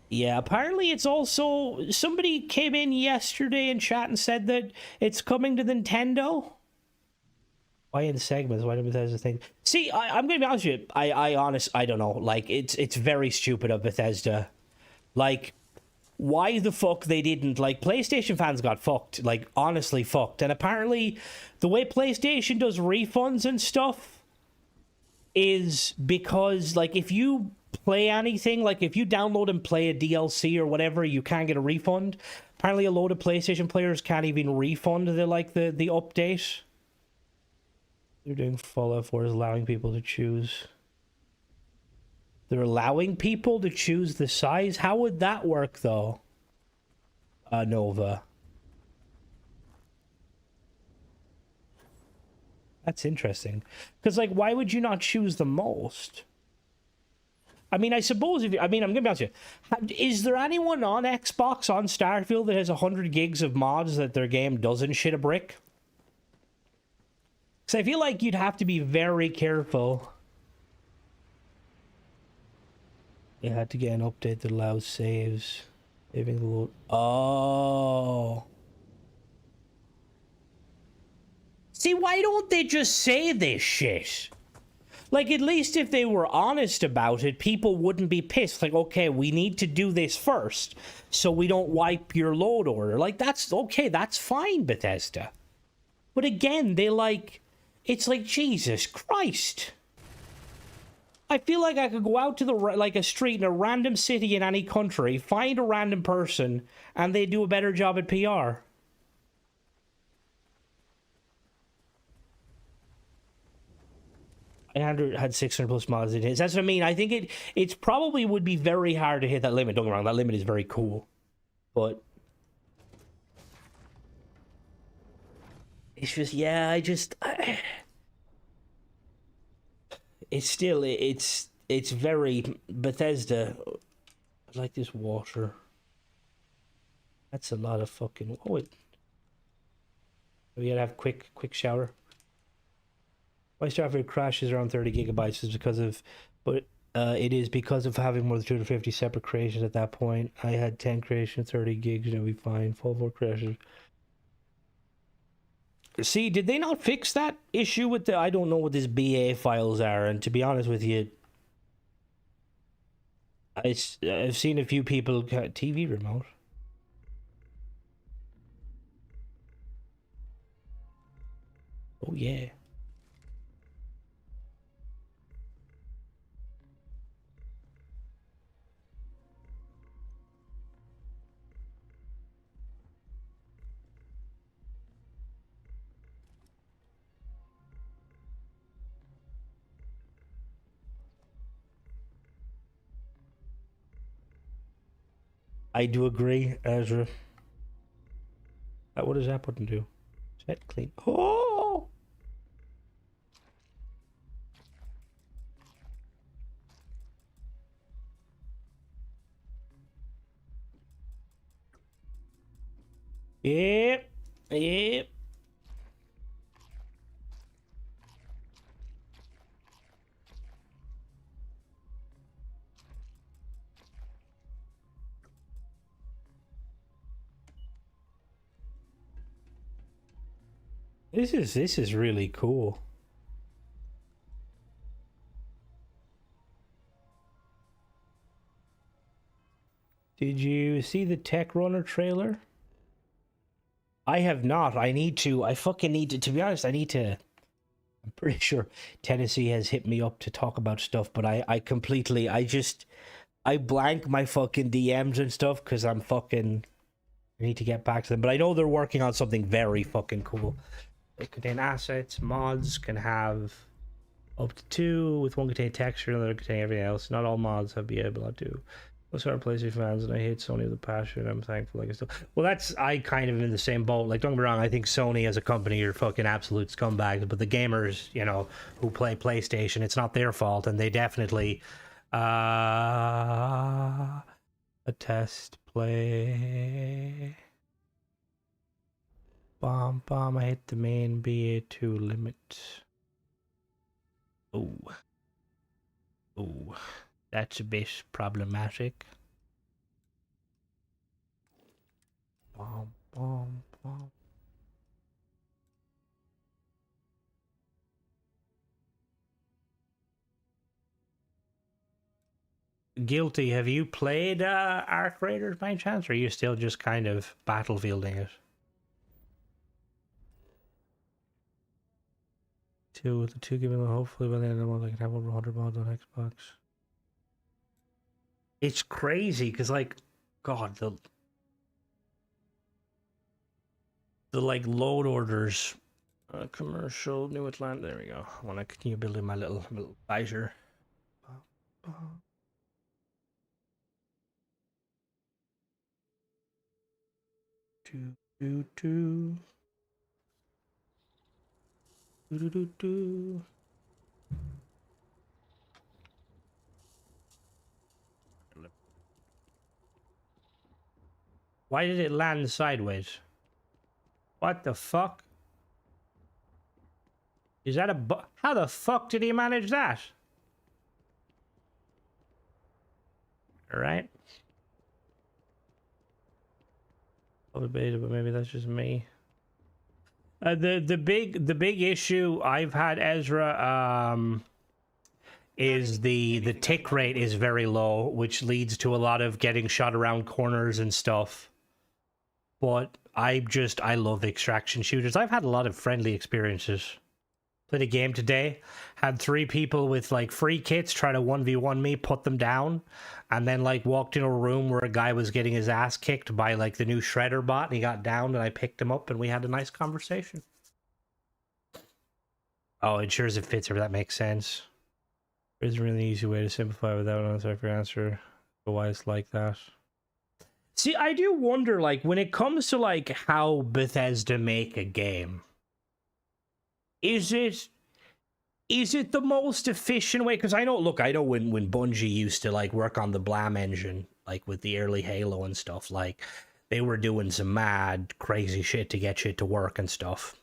Yeah, apparently it's also... Somebody came in yesterday in chat and said that it's coming to Nintendo. Why in segments? Why did Bethesda think? See, I'm gonna be honest with you. I don't know. Like, it's very stupid of Bethesda. Like, why the fuck they didn't... Like, PlayStation fans got fucked. Like, honestly fucked. And apparently, the way PlayStation does refunds and stuff is because, like, if you play anything, like, if you download and play a DLC or whatever, you can't get a refund. Apparently, a load of PlayStation players can't even refund the update. They're doing Fallout 4 is allowing people to choose. They're allowing people to choose the size? How would that work, though? Nova. That's interesting. Because, like, why would you not choose the most? I mean, I suppose if you... I mean, I'm going to be honest with you. Is there anyone on Xbox, on Starfield, that has 100 gigs of mods that their game doesn't shit a brick? Because I feel like you'd have to be very careful. You had to get an update that allows saves. Saving the load. Oh. See, why don't they just say this shit? Like, at least if they were honest about it, people wouldn't be pissed. Like, okay, we need to do this first, so we don't wipe your load order. Like, that's okay, that's fine, Bethesda. But again, they like... It's like, Jesus Christ. I feel like I could go out to a street in a random city in any country, find a random person, and they do a better job at PR. I had 600 plus mods in his. That's what I mean. I think it's probably would be very hard to hit that limit. Don't get me wrong, that limit is very cool. But It's just, yeah, it's still, it's very Bethesda. I like this water. That's a lot of fucking, oh, we gotta have quick shower. Why Starfield crashes around 30 gigabytes is because of, but it is because of having more than 250 separate creations at that point. I had 10 creations, 30 gigs, and it'll be fine. Full 4 crashes. See, did they not fix that issue with the, I don't know what these BA files are, and to be honest with you, I've seen a few people, TV remote. Oh yeah. I do agree, Ezra. What does that button do? Set clean. Oh! Yep. Yep. This is really cool. Did you see the Tech Runner trailer? I have not. I need to. I fucking need to be honest, I need to. I'm pretty sure Tennessee has hit me up to talk about stuff, but I completely, I blank my fucking DMs and stuff because I need to get back to them. But I know they're working on something very fucking cool. They contain assets, mods can have up to 2, with one contain texture and the other contain everything else. Not all mods have be able to do. Most are PlayStation fans, and I hate Sony with a passion. I'm thankful I can still. Well, that's, I kind of in the same boat. Like, don't get me wrong, I think Sony as a company are fucking absolute scumbags, but the gamers, you know, who play PlayStation, it's not their fault, and they definitely a test play. Bomb, I hit the main BA2 limit. Oh. Oh. That's a bit problematic. Bomb. Guilty, have you played Arc Raiders by any chance, or are you still just kind of battlefielding it? 2 with the 2 giving hopefully by the end of the month I can have over 100 mods on Xbox. It's crazy because, like, God, the like load orders, commercial New Atlanta. There we go. I want to continue building my little fighter. Do. Why did it land sideways? What the fuck? Is that a how the fuck did he manage that? Alright. Probably beta, but maybe that's just me. The big issue I've had, Ezra, is the tick rate is very low, which leads to a lot of getting shot around corners and stuff. But I love extraction shooters. I've had a lot of friendly experiences. Played a game today, had 3 people with like free kits try to 1v1 me, put them down, and then like walked in a room where a guy was getting his ass kicked by like the new shredder bot, and he got downed, and I picked him up and we had a nice conversation. Oh, it sure as it fits, if that makes sense. There's a really easy way to simplify without an answer for answer why it's like that. See, I do wonder, like, when it comes to like how Bethesda make a game, is it the most efficient way? Because I know, look, I know when Bungie used to like work on the Blam engine, like with the early Halo and stuff, like they were doing some mad crazy shit to get shit to work and stuff.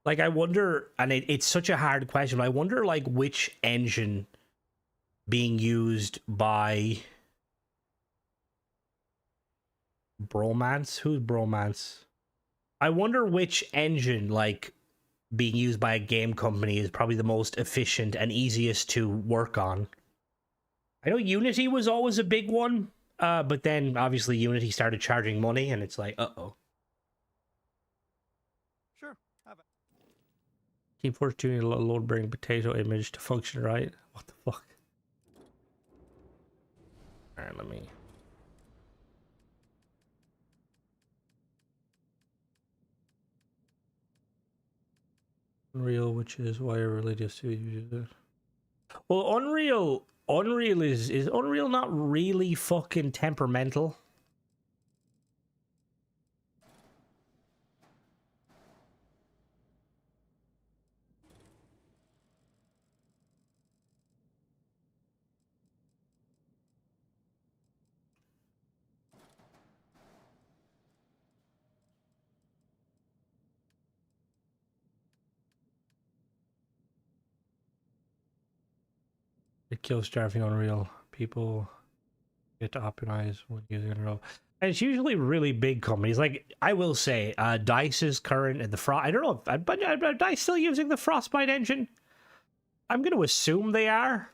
Like I wonder, and it's such a hard question, but I wonder like which engine being used by Bromance? Who's Bromance? I wonder which engine like being used by a game company is probably the most efficient and easiest to work on. I know Unity was always a big one, but then obviously Unity started charging money, and it's like, uh-oh. Sure. Have it. Team Force tuning a load bearing potato image to function right. What the fuck? Alright, let me... Unreal, which is why I really just use it. Well, Unreal is Unreal not really fucking temperamental? It kills Starfield Unreal. People get to optimize when using Unreal. And it's usually really big companies. Like, I will say, DICE is current at the Frost. I don't know if but are DICE still using the Frostbite engine? I'm going to assume they are.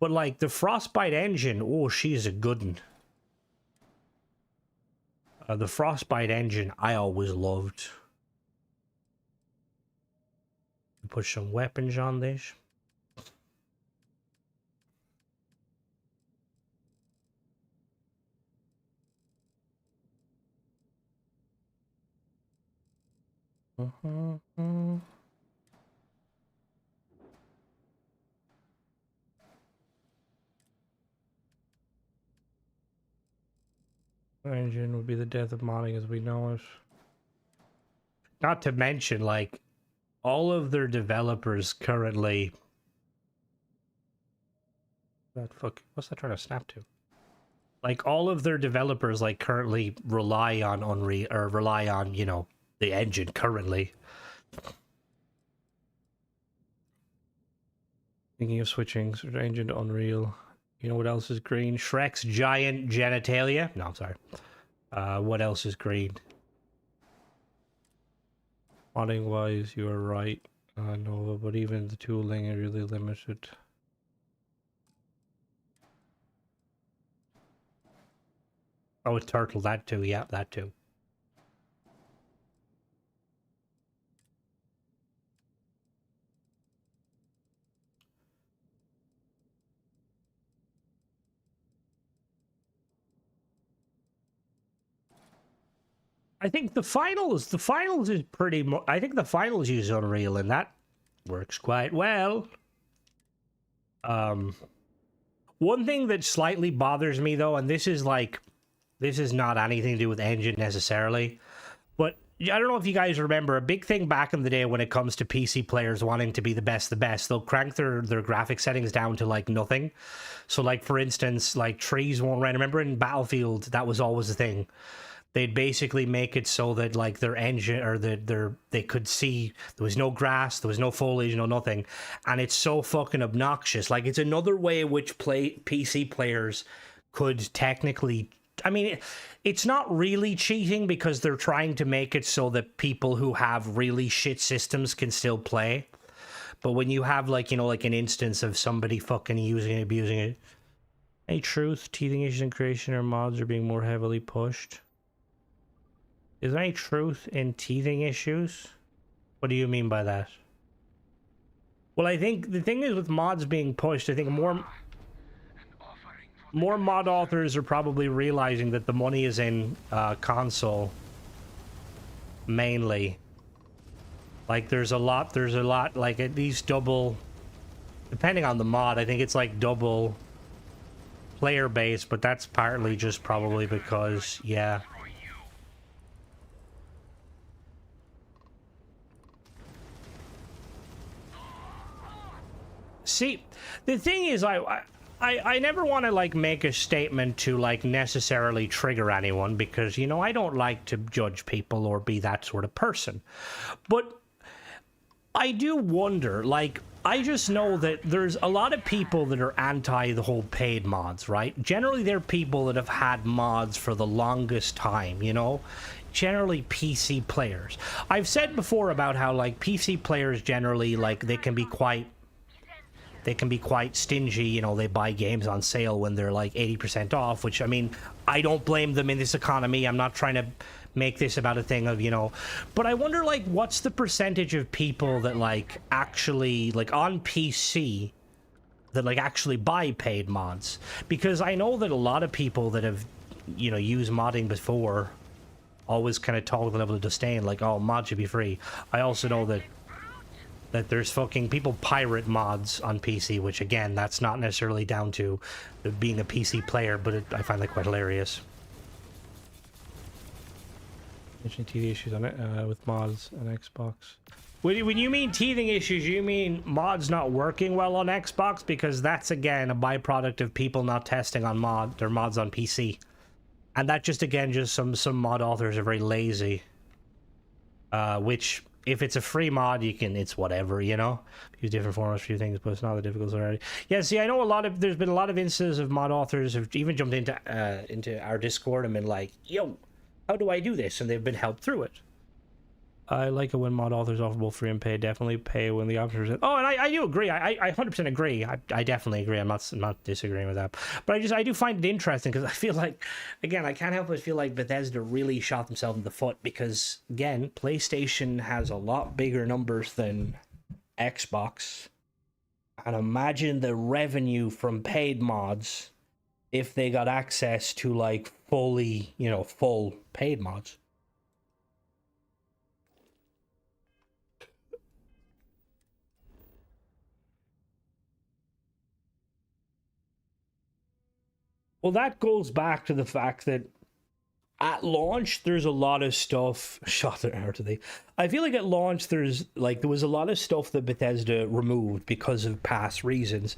But, like, the Frostbite engine, oh, she's a good one. The Frostbite engine, I always loved. Put some weapons on this. Engine would be the death of modding as we know it. Not to mention, like, all of their developers currently... What's that trying to snap to? Like, all of their developers, like, currently rely on Unreal, or rely on, you know, the engine currently. Thinking of switching engine to Unreal. You know what else is green? Shrek's giant genitalia? No, I'm sorry. What else is green? Modding wise, you are right, Nova, but even the tooling is really limited. Oh, it's Turtle, that too, yeah, that too. I think the finals is pretty I think the finals use Unreal, and that works quite well. One thing that slightly bothers me though, and this is not anything to do with engine necessarily, but I don't know if you guys remember, a big thing back in the day when it comes to PC players wanting to be the best, they'll crank their graphic settings down to like nothing. So like, for instance, like trees won't run. Remember in Battlefield, that was always the thing. They'd basically make it so that like their engine or they could see there was no grass, there was no foliage, no nothing, and it's so fucking obnoxious. Like, it's another way which PC players could technically. I mean, it's not really cheating because they're trying to make it so that people who have really shit systems can still play. But when you have like, you know, like an instance of somebody fucking using it, abusing it. Any truth? Teething issues in creation or mods are being more heavily pushed. Is there any truth in teething issues? What do you mean by that? Well, I think the thing is with mods being pushed, I think more mod authors are probably realizing that the money is in console mainly. Like, there's a lot, like at least double, depending on the mod, I think it's like double player base, but that's partly just probably because, yeah. See, the thing is, I never want to like make a statement to like necessarily trigger anyone because, you know, I don't like to judge people or be that sort of person. But I do wonder, like, I just know that there's a lot of people that are anti the whole paid mods, right? Generally, they're people that have had mods for the longest time, you know? Generally PC players. I've said before about how, like, PC players generally, like, they can be quite stingy, you know, they buy games on sale when they're like 80% off, which, I mean, I don't blame them in this economy. I'm not trying to make this about a thing of, you know, but I wonder, like, what's the percentage of people that, like, actually, like, on PC that, like, actually buy paid mods? Because I know that a lot of people that have, you know, used modding before always kind of talk the level of disdain, like, oh, mods should be free. I also know that there's fucking people pirate mods on PC, which, again, that's not necessarily down to being a PC player, but I find that quite hilarious. Mentioning teething issues on it with mods on Xbox. When you mean teething issues, you mean mods not working well on Xbox? Because that's, again, a byproduct of people not testing on their mods on PC. And that just, again, just some mod authors are very lazy. Which, if it's a free mod, it's whatever, you know? Use different formats for a few things, but it's not that difficult already. Yeah, see, I know there's been a lot of instances of mod authors who've even jumped into our Discord and been like, yo, how do I do this? And they've been helped through it. I like it when mod authors offer both free and paid. Definitely pay when the option is... Oh, and I do agree. I 100% agree. I definitely agree. I'm not disagreeing with that. But I do find it interesting because I feel like, again, I can't help but feel like Bethesda really shot themselves in the foot because, again, PlayStation has a lot bigger numbers than Xbox. And imagine the revenue from paid mods if they got access to, like, fully, you know, full paid mods. Well, that goes back to the fact that at launch, there's a lot of stuff shot there today. I feel like at launch, there was a lot of stuff that Bethesda removed because of past reasons.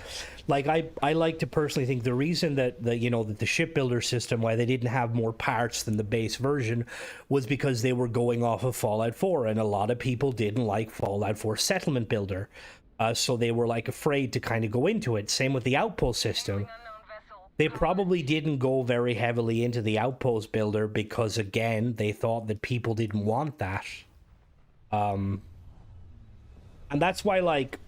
Like, I like to personally think the reason that the shipbuilder system, why they didn't have more parts than the base version, was because they were going off of Fallout 4, and a lot of people didn't like Fallout 4 settlement builder. So they were, like, afraid to kind of go into it. Same with the outpost system. They probably didn't go very heavily into the outpost builder because, again, they thought that people didn't want that. And that's why, like,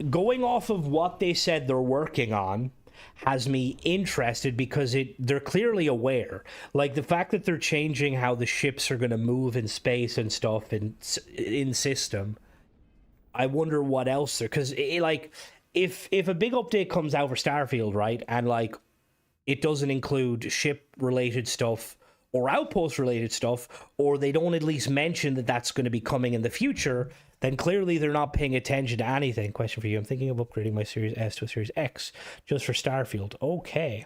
going off of what they said they're working on has me interested because they're clearly aware. Like, the fact that they're changing how the ships are going to move in space and stuff in system, I wonder what else they're... Because, like, if a big update comes out for Starfield, right, and, like, it doesn't include ship-related stuff or outpost-related stuff, or they don't at least mention that that's going to be coming in the future, then clearly they're not paying attention to anything. Question for you. I'm thinking of upgrading my Series S to a Series X just for Starfield. Okay.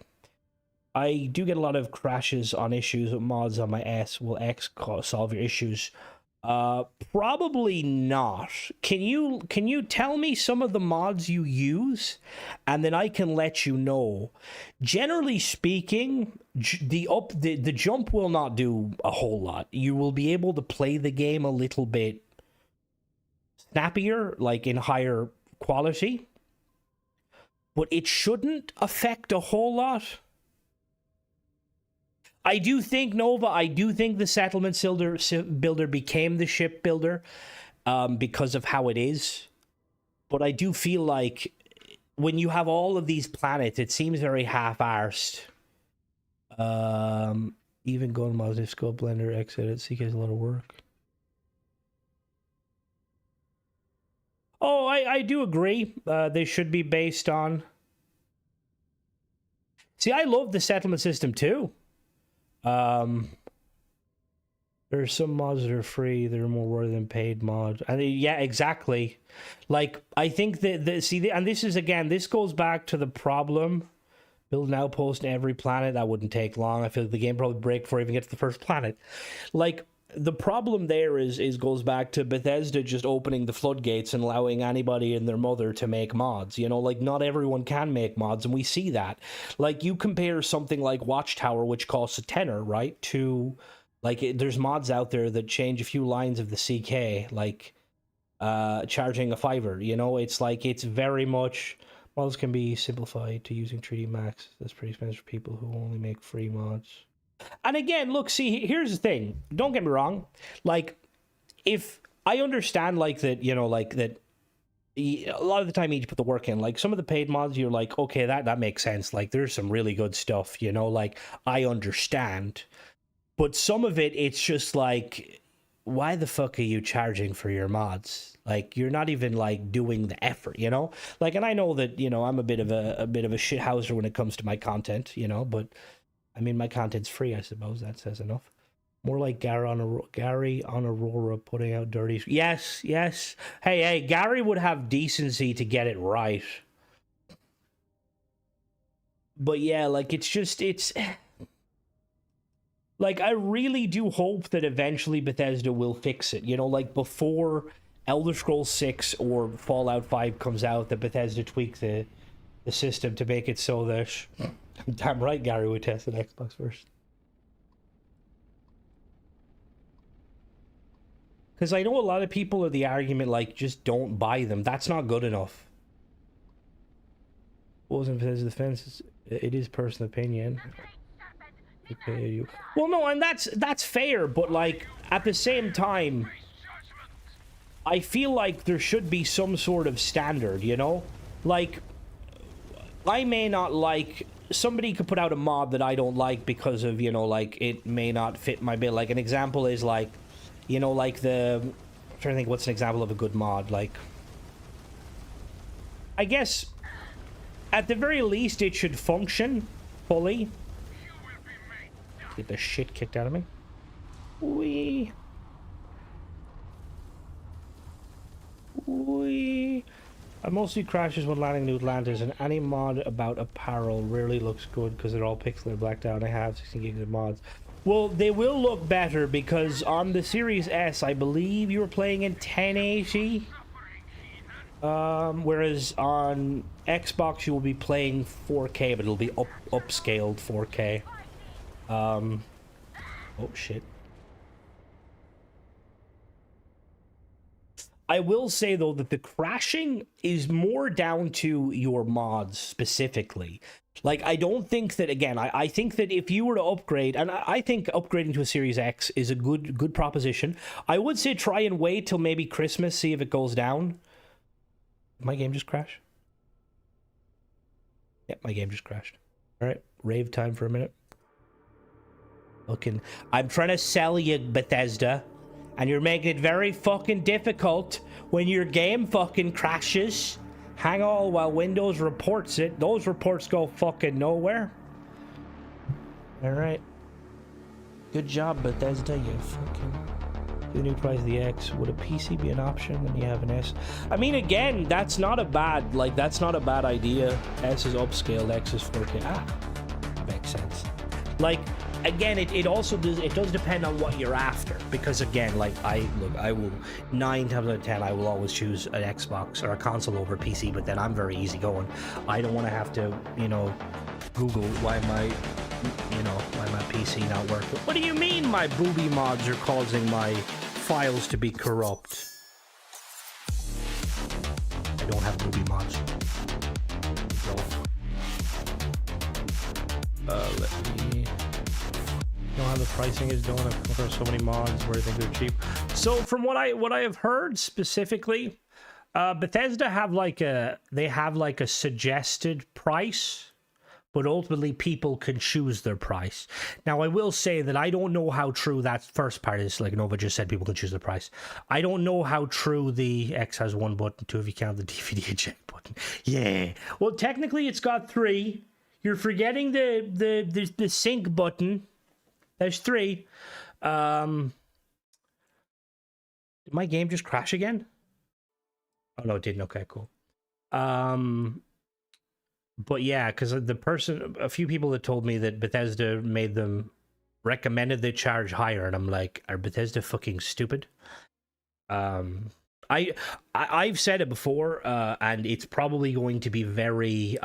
I do get a lot of crashes on issues with mods on my S. Will X solve your issues? Probably not. Can you tell me some of the mods you use, and then I can let you know? Generally speaking, the jump will not do a whole lot. You will be able to play the game a little bit snappier, like in higher quality, but it shouldn't affect a whole lot. I do think, Nova, the settlement builder became the ship builder because of how it is. But I do feel like when you have all of these planets, it seems very half-arsed. Even going mods, if Scope Blender, X-Edit, CK is a lot of work. Oh, I do agree. They should be based on... See, I love the settlement system too. There's some mods that are free that are more worthy than paid mod. And yeah, exactly. Like, I think that and this is, again, this goes back to the problem. Build an outpost in every planet, that wouldn't take long. I feel like the game probably break before I even get to the first planet. Like, the problem there is goes back to Bethesda just opening the floodgates and allowing anybody and their mother to make mods. You know, like, not everyone can make mods, and we see that. Like, you compare something like Watchtower, which costs a tenner, right, to, like, there's mods out there that change a few lines of the CK, like, charging a fiver. You know, it's like, it's very much, mods can be simplified to using 3D Max. That's pretty expensive for people who only make free mods. And again, look, see, here's the thing. Don't get me wrong. Like, if I understand, like, that, you know, like, that a lot of the time you need to put the work in. Like, some of the paid mods, you're like, okay, that makes sense. Like, there's some really good stuff, you know, like, I understand. But some of it, it's just like, why the fuck are you charging for your mods? Like, you're not even, like, doing the effort, you know? Like, and I know that, you know, I'm a bit of a shithouser when it comes to my content, you know, but I mean, my content's free, I suppose. That says enough. More like Gary on Aurora putting out dirty... Yes. Hey, Gary would have decency to get it right. But yeah, like, it's... Like, I really do hope that eventually Bethesda will fix it. You know, like, before Elder Scrolls 6 or Fallout 5 comes out, that Bethesda tweak the system to make it so that... Damn right Gary would test an Xbox first. Because I know a lot of people are the argument, like, just don't buy them. That's not good enough. Wasn't Bethesda's defense. It is personal opinion. Well, no, and that's fair, but, like, at the same time, I feel like there should be some sort of standard, you know? Like, I may not like... Somebody could put out a mod that I don't like because of, you know, like, it may not fit my bill. Like, an example is, like, you know, like I'm trying to think what's an example of a good mod. Like, I guess, at the very least, it should function fully. Get the shit kicked out of me. Wee. I mostly crashes when landing New Atlantis, and any mod about apparel rarely looks good because they're all pixelated blacked out. I have 16 gigs of mods. Well, they will look better because on the Series S, I believe you were playing in 1080. Whereas on Xbox, you will be playing 4K, but it'll be upscaled 4K. Oh, shit. I will say, though, that the crashing is more down to your mods specifically. Like, I don't think that, again, I think that if you were to upgrade, and I think upgrading to a Series X is a good proposition. I would say try and wait till maybe Christmas, see if it goes down. Did my game just crash? Yep, my game just crashed. All right, rave time for a minute. I'm trying to sell you, Bethesda. And you're making it very fucking difficult when your game fucking crashes. Hang on while Windows reports it. Those reports go fucking nowhere. Alright. Good job, Bethesda, you fucking... The new price of the X. Would a PC be an option when you have an S? I mean, again, that's not a bad, like, that's not a bad idea. S is upscaled, X is 4K. Makes sense. Like, again, it also does depend on what you're after, because again, like, I will 9 times out of 10 I will always choose an Xbox or a console over PC, but then I'm very easygoing. I don't want to have to, you know, Google why my PC not working. What do you mean my booby mods are causing my files to be corrupt? I don't have booby mods. Let me know how the pricing is doing. I've heard so many mods where I think they're cheap. So from what I have heard specifically, Bethesda have like a suggested price, but ultimately people can choose their price. Now I will say that I don't know how true that first part is. Like Nova just said, people can choose their price. I don't know how true the X has 1 button, 2 if you count the DVD eject button. Yeah. Well, technically it's got 3. You're forgetting the sync button. There's 3. Did my game just crash again? Oh no, it didn't. Okay, cool. But yeah, because a few people that told me that Bethesda made them recommended they charge higher, and I'm like, are Bethesda fucking stupid? I've said it before, and it's probably going to be very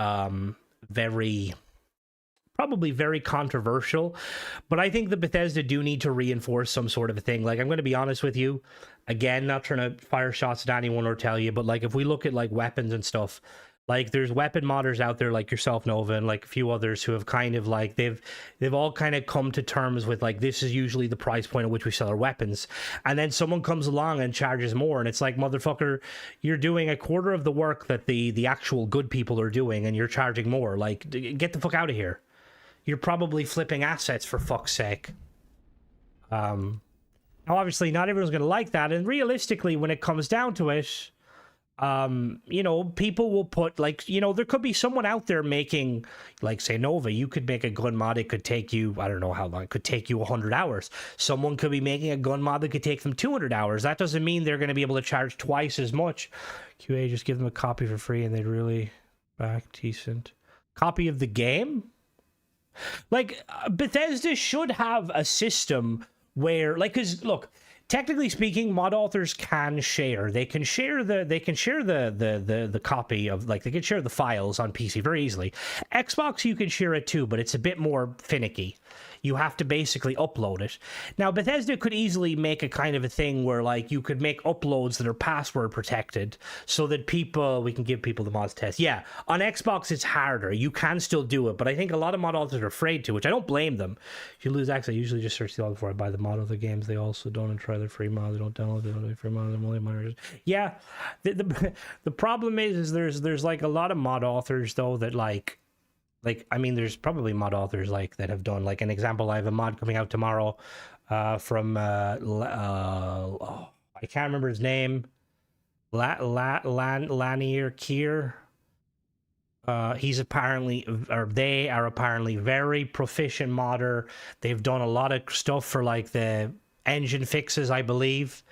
probably very controversial, but I think the Bethesda do need to reinforce some sort of a thing. Like, I'm going to be honest with you, again, not trying to fire shots at anyone or tell you, but like, if we look at like weapons and stuff, like there's weapon modders out there like yourself, Nova, and like a few others who have kind of like they've all kind of come to terms with like, this is usually the price point at which we sell our weapons, and then someone comes along and charges more, and it's like, motherfucker, you're doing a quarter of the work that the actual good people are doing, and you're charging more. Like, get the fuck out of here. You're probably flipping assets, for fuck's sake. Now obviously not everyone's gonna like that, and realistically when it comes down to it, you know, people will put, like, you know, there could be someone out there making, like, say, Nova, you could make a gun mod, it could take you, I don't know how long, it could take you 100 hours. Someone could be making a gun mod that could take them 200 hours. That doesn't mean they're going to be able to charge twice as much. QA, just give them a copy for free and they'd really back decent. Copy of the game? Like, Bethesda should have a system where, like, because look, technically speaking, mod authors can share. They can share the copy of, like, they can share the files on PC very easily. Xbox, you can share it too, but it's a bit more finicky. You have to basically upload it. Now, Bethesda could easily make a kind of a thing where, like, you could make uploads that are password protected so that we can give people the mods test. Yeah, on Xbox, it's harder. You can still do it, but I think a lot of mod authors are afraid to, which I don't blame them. If you lose access, I usually just search the log before I buy the mod of the games. They also don't try their free mod. They don't download the free mod. They're only monitors. Yeah, the problem is there's like a lot of mod authors, though, that like, I mean, there's probably mod authors like that have done, like, an example. I have a mod coming out tomorrow from I can't remember his name. Lanier Kier. He's apparently, or they are apparently very proficient modder. They've done a lot of stuff for like the engine fixes, I believe.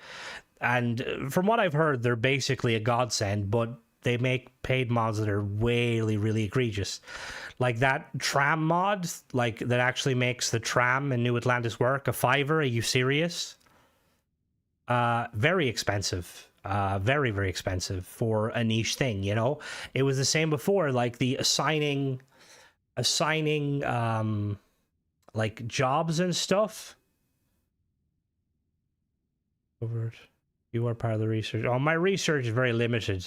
And from what I've heard, they're basically a godsend, but they make paid mods that are really egregious. Like that tram mod, like that actually makes the tram in New Atlantis work, a $5. Are you serious? Very expensive. Very expensive for a niche thing, you know? It was the same before, like the assigning like jobs and stuff. Over it. You are part of the research. Oh, my research is very limited.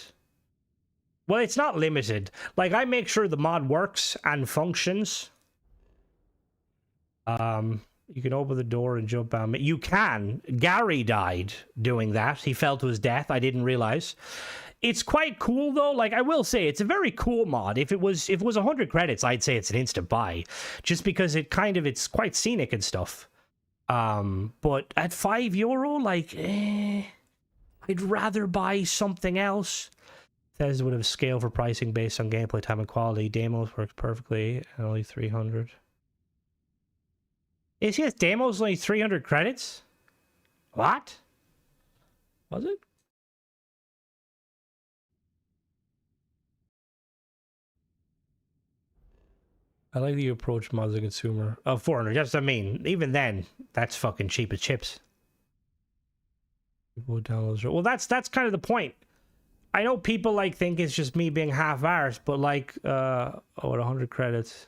Well, it's not limited. Like, I make sure the mod works and functions. You can open the door and jump out. You can. Gary died doing that. He fell to his death. I didn't realize. It's quite cool, though. Like, I will say, it's a very cool mod. If it was 100 credits, I'd say it's an instant buy. Just because it's quite scenic and stuff. But at €5, like, I'd rather buy something else. Bethesda would have scale for pricing based on gameplay time and quality. Demos works perfectly and only 300. Yes, demos only 300 credits? What? Was it? I like that you approach mods as a consumer. Oh, 400. Just, I mean, even then, that's fucking cheap as chips. Well, that's kind of the point. I know people like think it's just me being half-arsed, but like, 100 credits.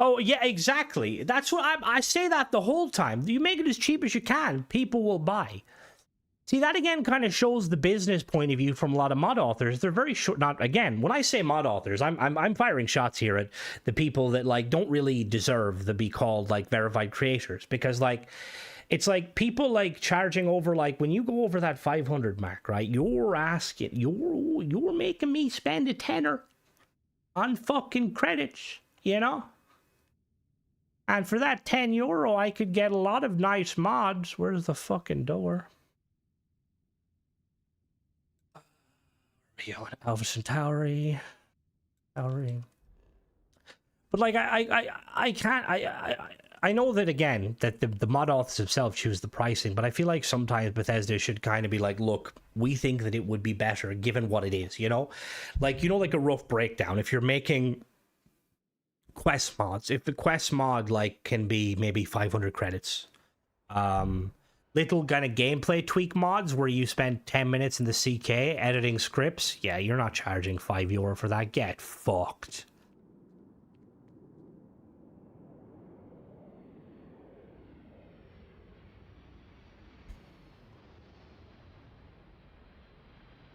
Oh, yeah, exactly. That's what I say that the whole time. You make it as cheap as you can, people will buy. See, that again kind of shows the business point of view from a lot of mod authors. They're very short. Not again. When I say mod authors, I'm firing shots here at the people that like don't really deserve to be called like verified creators, because like it's like people like charging over, like when you go over that 500 mark, right? You're making me spend a tenner on fucking credits, you know. And for that €10, I could get a lot of nice mods. Where's the fucking door? Alpha Centauri. But like I can't I know that again that the mod authors themselves choose the pricing, but I feel like sometimes Bethesda should kind of be like, look, we think that it would be better given what it is, you know? Like, you know, like a rough breakdown. If you're making quest mods. If the quest mod like can be maybe 500 credits. Little kind of gameplay tweak mods where you spend 10 minutes in the CK editing scripts. Yeah, you're not charging €5 for that. Get fucked.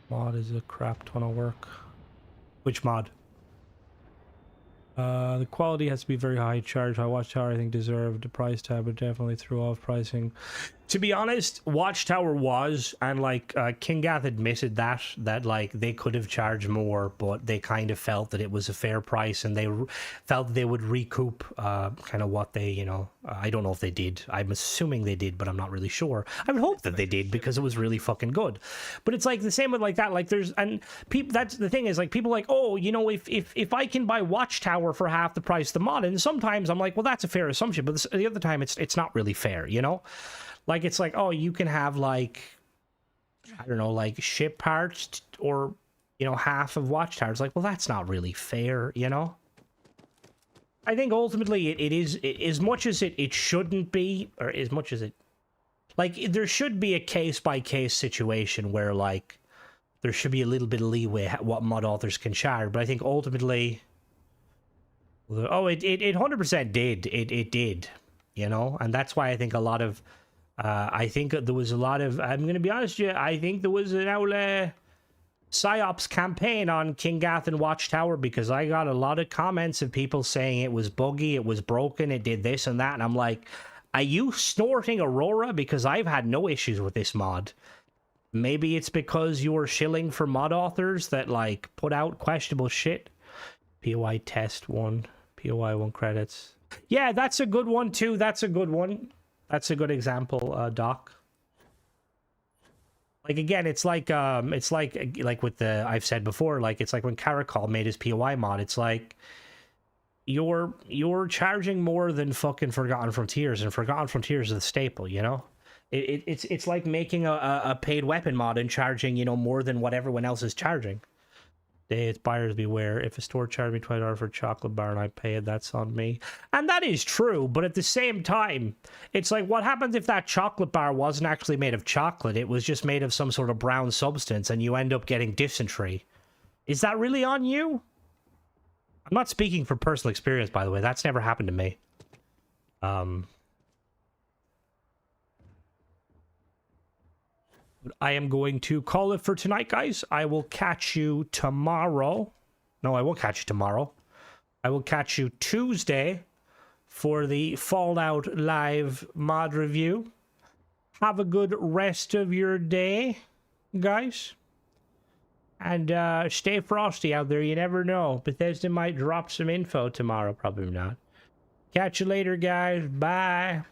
Mod is a crap ton of work. Which mod? The quality has to be very high. Charge high. Watchtower, I think, deserved the price tag, but definitely threw off pricing. To be honest, Watchtower was, and like Kingath admitted that like they could have charged more, but they kind of felt that it was a fair price, and they felt they would recoup kind of what they, you know, I don't know if they did. I'm assuming they did, but I'm not really sure. I would hope that they did because it was really fucking good. But it's like the same with like that. Like there's, and people, that's the thing is like people like, oh, you know, if I can buy Watchtower for half the price of the mod, and sometimes I'm like, well, that's a fair assumption, but the other time it's not really fair, you know. Like, it's like, oh, you can have, like, I don't know, like, ship parts or, you know, half of Watchtower. It's like, well, that's not really fair, you know? I think ultimately it is, as much as it shouldn't be, or as much as it, like, there should be a case-by-case situation where, like, there should be a little bit of leeway what mod authors can charge, but I think ultimately, oh, it 100% did. It did, you know? And that's why I think a lot of, I think there was a lot of, I'm going to be honest with you, I think there was an old PsyOps campaign on Kingath and Watchtower, because I got a lot of comments of people saying it was buggy, it was broken, it did this and that, and I'm like, are you snorting Aurora? Because I've had no issues with this mod. Maybe it's because you're shilling for mod authors that, like, put out questionable shit. POI test 1, POI 1 credits. Yeah, that's a good one too, that's a good one. That's a good example, Doc. Like, again, it's like with the, I've said before, like, it's like when Caracol made his POI mod, it's like, you're charging more than fucking Forgotten Frontiers, and Forgotten Frontiers is the staple, you know? It's like making a paid weapon mod and charging, you know, more than what everyone else is charging. It's buyers beware. If a store charged me $20 for a chocolate bar and I pay it, that's on me. And that is true, but at the same time, it's like, what happens if that chocolate bar wasn't actually made of chocolate? It was just made of some sort of brown substance and you end up getting dysentery. Is that really on you? I'm not speaking from personal experience, by the way. That's never happened to me. I am going to call it for tonight, guys. I will catch you tomorrow. No, I won't catch you tomorrow. I will catch you Tuesday for the Fallout Live mod review. Have a good rest of your day, guys. And stay frosty out there. You never know. Bethesda might drop some info tomorrow. Probably not. Catch you later, guys. Bye.